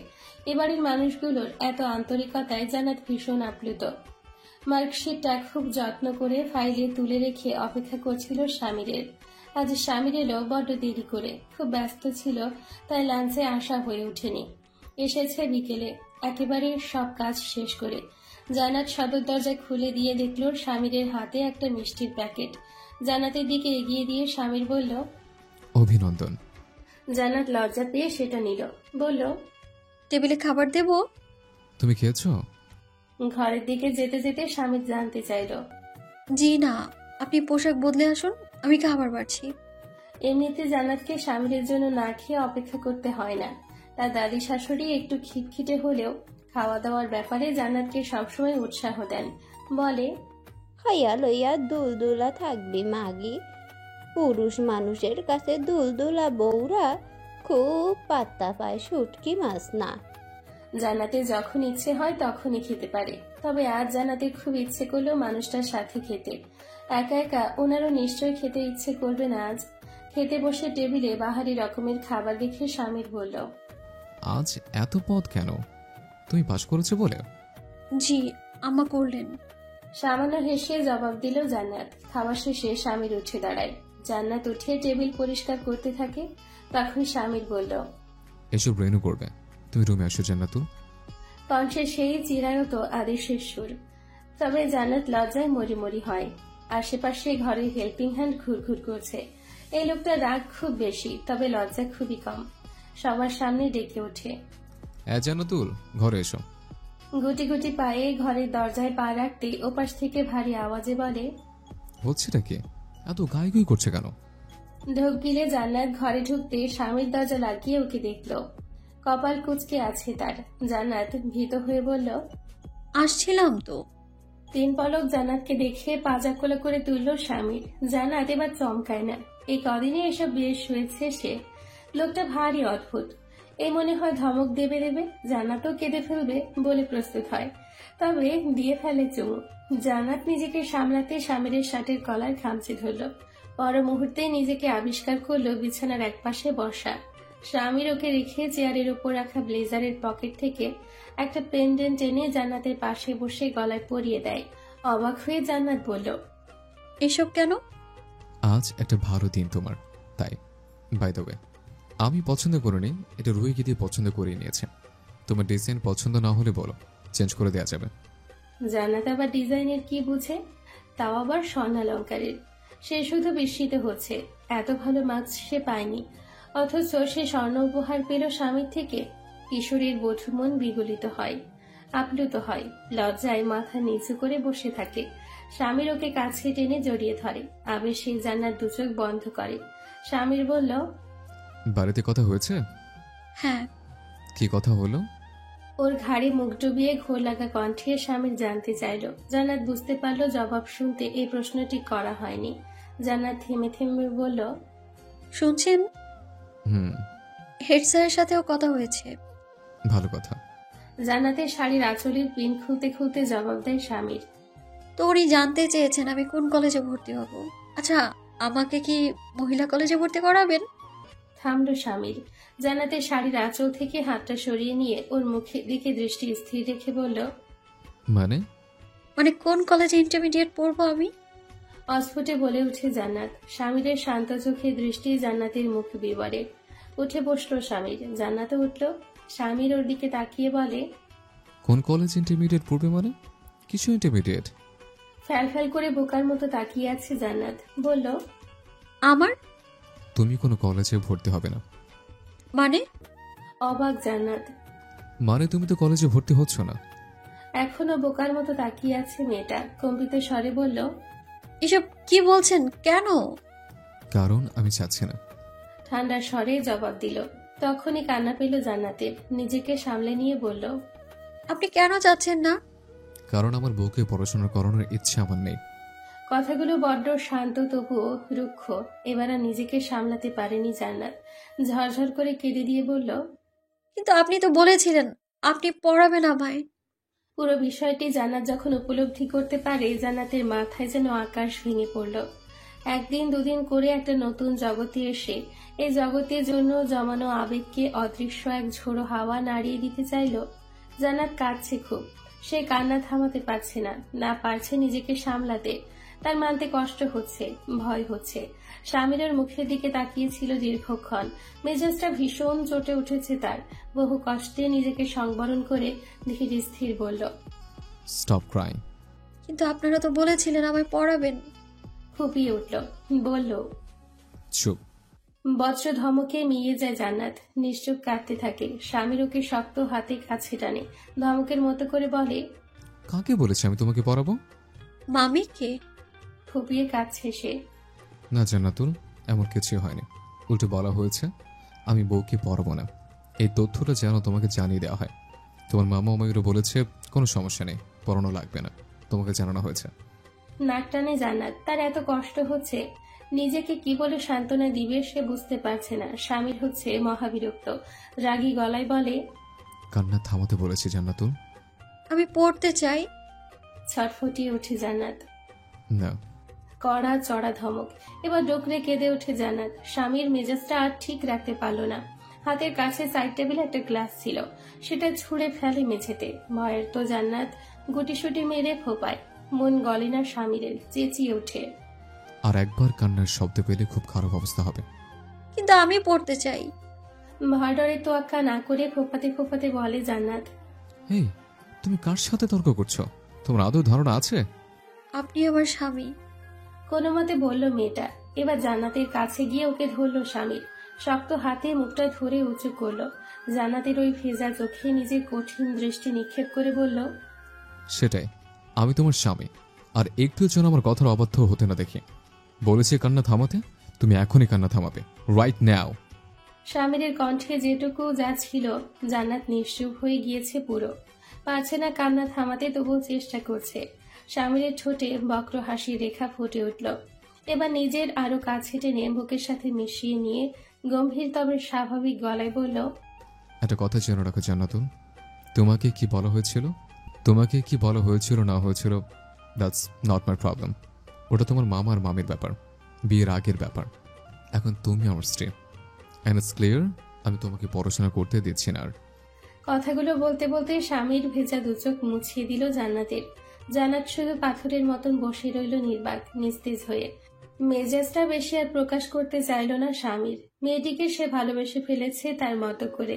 এবাড়ির মানুষগুলোর এত আন্তরিকতায় জান্নাত ভীষণ আপ্লুত। মার্কশিটটা খুব যত্ন করে ফাইলে তুলে রেখে অপেক্ষা করছিল স্বামীরের। আজ স্বামীর এলো বড্ড দেরি করে, খুব ব্যস্ত ছিল, তাই লাঞ্চে আসা হয়ে ওঠেনি। এসেছে বিকেলে, একেবারে সব কাজ শেষ করে। জান্নাত সদর দরজা খুলে দিয়ে দেখল স্বামীরের হাতে একটা মিষ্টির প্যাকেট। জান্নাতের দিকে এগিয়ে দিয়ে স্বামীর বলল, অভিনন্দন। জান্নাত লজ্জা পেয়ে সেটা নিল, বলল, টেবিলে খাবার দেব? তুমি খেয়েছো? ঘরের দিকে যেতে যেতে স্বামী জানতে চাইল। জি না, আপনি পোশাক বদলে আসুন, আমি খাবার বাড়ছি। এমনিতে জান্নাতকে স্বামীর জন্য না খেয়ে অপেক্ষা করতে হয় না। তার দাদি শাশুড়ি একটু খিটখিটে হলেও খাওয়া দাওয়ার ব্যাপারে জান্নাতকে সবসময় উৎসাহ দেন। বলে, খাইয়া লইয়া দুলদুলা থাকবি মাগি। পুরুষ মানুষের কাছে দুলদুলা বউরা খুব পাত্তা পায়, শুটকি মাছ না। জান্নাতে যখন ইচ্ছে হয় তখনই খেতে পারে, তবে আজ জান্নাতে খুব ইচ্ছে করলো মানুষটার সাথে খেতে। একা একা ওনারও নিশ্চয়ই খেতে ইচ্ছে করবে না আজ। খেতে বসে টেবিলে বাহারি রকমের খাবার দেখে স্বামীর বলল, আজ এত পদ কেন? তুমি পাস করেছো বলে? জি, আম্মা করলেন। সামান্য হেসে জবাব দিল জান্নাত। খাওয়া শেষে স্বামীর উঠে দাঁড়ায়। জান্নাত উঠে টেবিল পরিষ্কার করতে থাকে। তখন স্বামীর বলল, এসব রেনু করবে, তুমি রুমে আসো জান্নাতুল। কণ্ঠে সেই চিরায়ত আদেশের সুর। তবে জান্নাত লজ্জায় মরি হয়। আশেপাশে ঘরের হেল্পিং হ্যান্ড ঘুরঘুর করছে। এই লোকটা রাগ খুব বেশি, তবে লজ্জা খুবই কম। সবার সামনে ডেকে ওঠে, জান্নাতুল, ঘরে এসো। গুটি গুটি পায়ে ঘরের দরজায় পা রাখতে ওপাশ থেকে ভারী আওয়াজে বলে, হচ্ছেটা কি? এত গাইগুই করছে কেন? ঢোক গিলে জান্নাত ঘরে ঢুকতে স্বামীর দরজা লাগিয়ে ওকে দেখল। কপাল কুঁচকে আছে তার। জান্নাত ভীত হয়ে বলল, আসছিলাম তো। 3 পলক জান্নাতকে দেখে পাজা কোলা করে তুলল স্বামীর। জান্নাত এবার চমকায় না। এই কদিনে এসব বেশ হয়েছে সে। লোকটা ভারী অদ্ভুত। এই মনে হয় ধমক দেবে জান্নাতও কেঁদে ফেলবে বলে প্রস্তুত হয়, তবে দিয়ে ফেলে চুমু। জান্নাত নিজেকে সামলাতে স্বামীর শার্টের কলার খামচে ধরল। পর মুহূর্তে নিজেকে আবিষ্কার করলো বিছানার একপাশে বসা। স্বামীর ওকে রেখে চেয়ারের উপর রাখা ব্লেজারের পকেট থেকে একটা পেন্ডেন্ট এনে জান্নাতের পাশে বসে গলায় পরিয়ে দেয়। অবাক হয়ে জান্নাত বলল, এসব কেন? আজ একটা ভালো দিন তোমার, তাই। বাই দ্য ওয়ে, আমি পছন্দ করিনি, এটা রুহি গিয়ে পছন্দ করিয়ে নিয়েছে। তোমার ডিজাইন পছন্দ না হলে বলো, চেঞ্জ করে দেওয়া যাবে। জান্নাত আবার ডিজাইনের কি বুঝে, তাও আবার স্বর্ণালঙ্কারের। সে শুধু বিস্মিত হচ্ছে, এত ভালো মার্কস সে পায়নি, অথচ সে স্বর্ণ উপহার পেল স্বামীর থেকে। কিশোরীর বধূ মন বিগলিত হয়, আপ্লুত হয়, লজ্জায় মাথা নিচু করে বসে থাকে। স্বামীর ওকে কাছে টেনে জড়িয়ে ধরে। আবেশে জান্নাত দুচোখ বন্ধ করে। স্বামীর বলল, বাড়িতে কথা হয়েছে? হ্যাঁ। কি কথা হলো? ওর ঘাড়ে মুখ ডুবিয়ে ঘোর লাগা কণ্ঠে স্বামীর জানতে চাইল। জান্নাত বুঝতে পারল জবাব শুনতে এই প্রশ্নটি করা হয়নি। জান্নাত থেমে থেমে বলল, শুনছেন? হেড স্যারের সাথেও কথা হয়েছে। ভালো কথা। জান্নাতের শাড়ির আঁচলের পিন খুলতে খুলতে জবাব দেয় স্বামীর, তো উনি জানতে চেয়েছেন আমি কোন কলেজে ভর্তি হব। আচ্ছা, আমাকে কি মহিলা কলেজে ভর্তি করাবেন? থামল স্বামীর। জান্নাতের শাড়ির আঁচল থেকে হাতটা সরিয়ে নিয়ে ওর মুখের দিকে দৃষ্টি স্থির রেখে বলল, মানে কোন কলেজে ইন্টারমিডিয়েট পড়বো আমি? অস্ফুটে বলে উঠে জান্নাত। স্বামীরের শান্ত চোখে দৃষ্টি জান্নাতের মুখ বিবরে। উঠে বসলো স্বামীর। জান্নাতও উঠল। স্বামীর ওর দিকে তাকিয়ে বলে, কোন কলেজ ইন্টারমিডিয়েট পড়বে মানে? কিছু ইন্টারমিডিয়েট? ফ্যাল ফ্যাল করে বোকার মতো তাকিয়ে আছে জান্নাত। বলল, আমার? তুমি কোনো কলেজে ভর্তি হবে না। মানে? অবাক জান্নাত। মানে তুমি তো কলেজে ভর্তি হচ্ছ না। এখনো বোকার মতো তাকিয়ে আছে মেয়েটা। কম্পিত স্বরে বলল, এসব কি বলছেন? কেন? কারণ আমি চাচ্ছি না। ঠান্ডা স্বরে জবাব দিল। তখনই কান্না পেল জান্নাতের। নিজেকে সামলে নিয়ে বলল, আপনি কেন চাচ্ছেন না? কারণ আমার বউকে পড়াশোনা করানোর ইচ্ছে আমার নেই। কথাগুলো বড্ড শান্ত তবুও রুক্ষ। এবার আর নিজেকে সামলাতে পারেনি জান্নাত। ঝরঝর করে কেঁদে দিয়ে বলল, কিন্তু আপনি তো বলেছিলেন আপনি পড়াবেন আমায়। পুরো বিষয়টি জান্নাত যখন উপলব্ধি করতে পারে, জান্নাতের মাথায় যেন আকাশ ভেঙে পড়ল। একদিন দুদিন করে একটা নতুন জগতে এসে এই জগতের জন্য জমানো আবেগকে অদৃশ্য এক ঝোড়ো হাওয়া নাড়িয়ে দিতে চাইল। জান্নাত কাঁদছে খুব। সে কান্না থামাতে পারছে না, না পারছে নিজেকে সামলাতে। তার মানতে কষ্ট হচ্ছে, ভয় হচ্ছে। স্বামীর মুখের দিকে তাকিয়েছিল দীর্ঘক্ষণ। মেজাজটা ভীষণ চটে উঠেছে তার। বহু কষ্টে নিজেকে সংবরণ করে ধীর স্থির বলল, স্টপ ক্রাইং। কিন্তু আপনারা তো বলেছিলেন আমায় পড়াবেন। ফুপিয়ে উঠল, বলল, চুপ। বজ্র ধমকে মিয়ে যায় জান্নাত। নিশ্চুপ কাঁদতে থাকে। স্বামীর ওকে শক্ত হাতে কাছে টানে, ধমকের মতো করে বলে, কাকে বলেছি আমি তোমাকে পড়াবো? মামিকে। ফুপিয়ে কাঁদছে সে। না জান্নাতুল, এমন কিছুই হয়নি। উল্টো বলা হয়েছে আমি বউকে পড়াবো না। এই তথ্যটা যেন তোমাকে জানিয়ে দেওয়া হয়। তোমার মামা আমাকে বলেছে কোনো সমস্যা নেই, পড়ানো লাগবে না, তোমাকে জানানো হয়েছে। নাক টানে জান্নাত। তার এত কষ্ট হচ্ছে, নিজেকে কি বলে সান্ত্বনা দিবে সে বুঝতে পারছে না। স্বামীর হচ্ছে মহাবিরক্ত, রাগী গলায় বলে, কান্না থামাতে বলেছি জান্নাতুল। আমি পড়তে চাই। ছটফটিয়ে ওঠে জান্নাত। না। কড়া চড়া ধমক। এবার ডোকরে কেঁদে ওঠে জান্নাত। স্বামীর মেজাজটা আর ঠিক রাখতে পারল না। হাতের কাছে সাইড টেবিলে একটা গ্লাস ছিল, সেটা ছুঁড়ে ফেলে মেঝেতে। ভয়ের তো জান্নাত গুটিসুটি মেরে ফোপায়। মন গলে না স্বামীরের, চেঁচিয়ে ওঠে, আর একবার কান্নার শব্দ পেলে খুব খারাপ অবস্থা হবে। কিন্তু আমি পড়তে চাই। ভয় ডরে তোয়াক্কা না করে ফোপাতে ফোপাতে বলে জান্নাত, এই তুমি কার সাথে তর্ক করছো? তোমার আদৌ ধারণা আছে? আপনি আমার স্বামী। কোনো মতে বলল মেয়েটা। এবার জান্নাতের কাছে গিয়ে ওকে ধরল স্বামীর। শক্ত হাতে মুখটা ধরে উঁচু করলো। জান্নাতের ওই ভেজা চোখে নিজের কঠিন দৃষ্টি নিক্ষেপ করে বলল, সেটাই, আমি তোমার স্বামী, আর একটুর জন্য আমার কথার অবাধ্য হতে না দেখি। বলেছি কান্না থামাতে, তুমি এখনই কান্না থামাবে, রাইট নাও। স্বামীর কণ্ঠে যেটুকু যা ছিল, জান্নাত নিশ্চুপ হয়ে গিয়েছে পুরো। পারছে না কান্না থামাতে, তবুও চেষ্টা করছে। স্বামীর ঠোঁটে বক্র হাসির রেখা ফুটে উঠল। এবার নিজের আরো কাছে টেনে বুকের সাথে মিশিয়ে নিয়ে গম্ভীর তবে স্বাভাবিক গলায় বলল, একটা কথা জেনে রাখো জান্নাতুল, তোমাকে কি বলা হয়েছিল, তোমাকে কি বলা হয়েছিল না হয়েছিল, দ্যাটস নট মাই প্রবলেম। ওটা তোমার মামা আর মামির ব্যাপার, বিয়ের আগের ব্যাপার। এখন তুমি আমার স্ত্রী, অ্যান্ড ইটস ক্লিয়ার আমি তোমাকে পড়াশোনা করতে দিচ্ছি না আর। কথাগুলো বলতে বলতে স্বামীর ভেজা দুচোখ মুছিয়ে দিল জান্নাতের। জান্নাত শুধু পাথরের মতন বসে রইল নির্বাক, নিস্তেজ হয়ে। মেজাজটা বেশি আর প্রকাশ করতে চাইল না স্বামীর। মেয়েটিকে সে ভালোবেসে ফেলেছে তার মতো করে।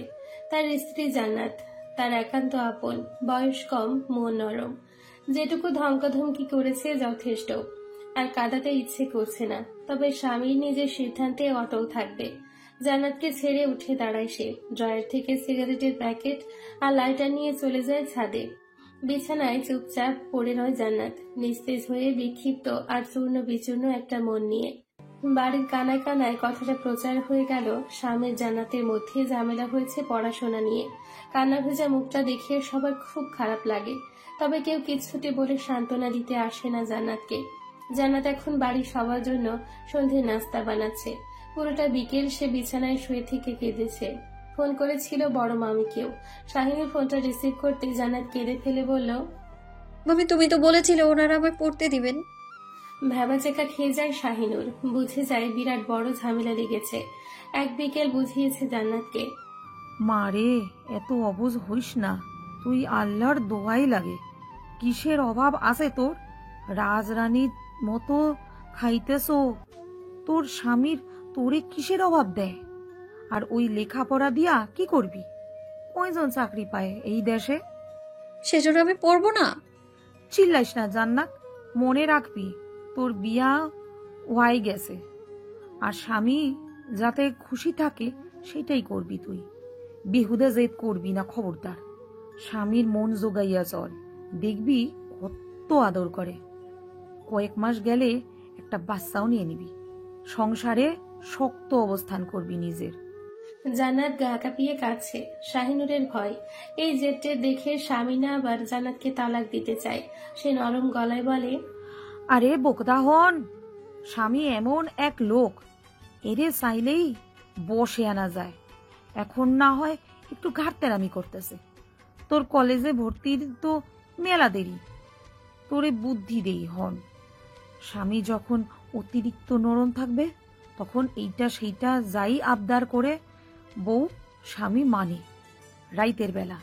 তার স্ত্রী জান্নাত, তার একান্ত আপন, বয়স কম, মন নরম। যেটুকু ধমকাধমকি করেছে যথেষ্ট, আর কাঁদাতে ইচ্ছে করছে না। তবে স্বামীর নিজের সিদ্ধান্তে অটল থাকবে। জান্নাতকে ছেড়ে উঠে দাঁড়ায় সে। ড্রয়ার থেকে সিগারেটের প্যাকেট আর লাইটার নিয়ে চলে যায় ছাদে। বিছানায় চুপচাপ পড়ে রয় জান্নাত, নিস্তেজ হয়ে, বিক্ষিপ্ত আর চূর্ণ বিচূর্ণ একটা মন নিয়ে। বাড়ির কানায় কানায় কথাটা প্রচার হয়ে গেল, স্বামীর জান্নাতের মধ্যে ঝামেলা হয়েছে পড়াশোনা নিয়ে। কান্না ভেজা মুখটা দেখে সবার খুব খারাপ লাগে, তবে কেউ কিছুতে বলে সান্ত্বনা দিতে আসে না জান্নাতকে। জান্নাত এখন বাড়ির সবার জন্য সন্ধ্যে নাস্তা বানাচ্ছে। পুরোটা বিকেল সে বিছানায় শুয়ে থেকে কেঁদেছে। ফোন করেছিল বড় মামিকেও। শাহিনুর ফোনটা রিসিভ করতে জান্নাত কেঁদে ফেলে বলল, মামি তুমি তো বলেছিলে ওনারা আমায় পড়তে দিবেন। ভ্যাবাচেকা খেয়ে যায় শাহিনুর। বুঝে যায় বিরাট বড় ঝামেলা লেগেছে। এক বিকেল বুঝিয়েছে জান্নাতকে, মা রে, এত অবুঝ হইস না। তুই আল্লাহর দোয়াই লাগে। কিসের অভাব আছে তোর? রাজরানীর মতো খাইতেছ। তোর স্বামীর তোরে কিসের অভাব দেয়? আর ওই লেখাপড়া দিয়া কি করবি? কয়জন চাকরি পায় এই দেশে? সেজন্য আমি পড়বো না। চিল্লাইস না জান্নাত, মনে রাখবি তোর বিয়া হয়ে গেছে, আর স্বামী যাতে খুশি থাকে সেটাই করবি তুই। বেহুদা জেদ করবি না, খবরদার। স্বামীর মন জোগাইয়া চল, দেখবি কত আদর করে। কয়েক মাস গেলে একটা বাচ্চাও নিয়ে নিবি। সংসারে শক্ত অবস্থান করবি নিজের। জান্নাত গা কাঁপিয়ে কাঁদছে। শাহিনুরের ভয়, এই জেদটা দেখে স্বামী না আবার জান্নাতকে তালাক দিতে চায়। সে নরম গলায় বলে, আরে বোকদা হন, স্বামী এমন এক লোক, এরে চাইলেই বসে আনা যায়। এখন না হয় একটু ঘাটতেরামি করতেছে। তোর কলেজে ভর্তির তো মেলা দেরি, তোরে বুদ্ধি দেই হন। স্বামী যখন অতিরিক্ত নরম থাকবে তখন এইটা সেইটা যাই আবদার করে বউ স্বামী মানে। রাইতের বেলা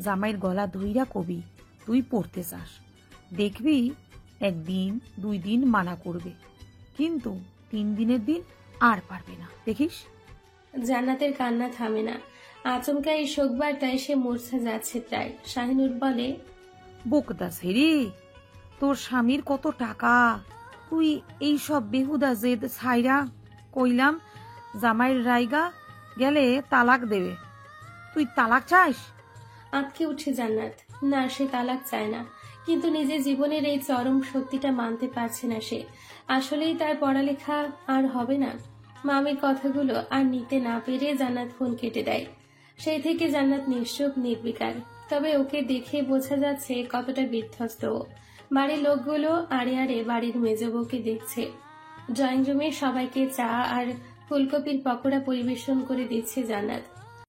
জামাইয়ের গলা ধইরা কবি তুই পড়তে চাস, দেখবি 1 দিন 2 দিন মানা করবে, কিন্তু 3 দিনের দিন আর পারবে না, দেখিস। জান্নাতের কান্না থামে না। আচমকা এই শোকবারটায় সে মূর্ছা যাচ্ছে প্রায়। শাহিনুর বলে, বোকদা ছেড়ে, তোর স্বামীর কত টাকা, তুই এই সব বেহুদা জেদ ছাইরা কইলাম জামাইয়ের রাইগা গেলে তালাক দেবে, তুই তালাক চাস? আঁতকে উঠে জান্নাত। না, সে তালাক চায় না, কিন্তু নিজের জীবনের এই চরম সত্যিটা মানতে পারছে না সে। আসলেই তার পড়ালেখা আর হবে না। মামির কথাগুলো আর নিতে না পেরে জান্নাত ফোন কেটে দেয়। সেই থেকে জান্নাত নিশ্চুপ নির্বিকার। তবে ওকে দেখে বোঝা যাচ্ছে কতটা বিধ্বস্ত ও। বাড়ির লোকগুলো আড়ে আড়ে বাড়ির মেজবউকে দেখছে। ড্রয়িং রুমে সবাইকে চা আর ফুলকপির পকোড়া পরিবেশন করে দিচ্ছে জান্নাত।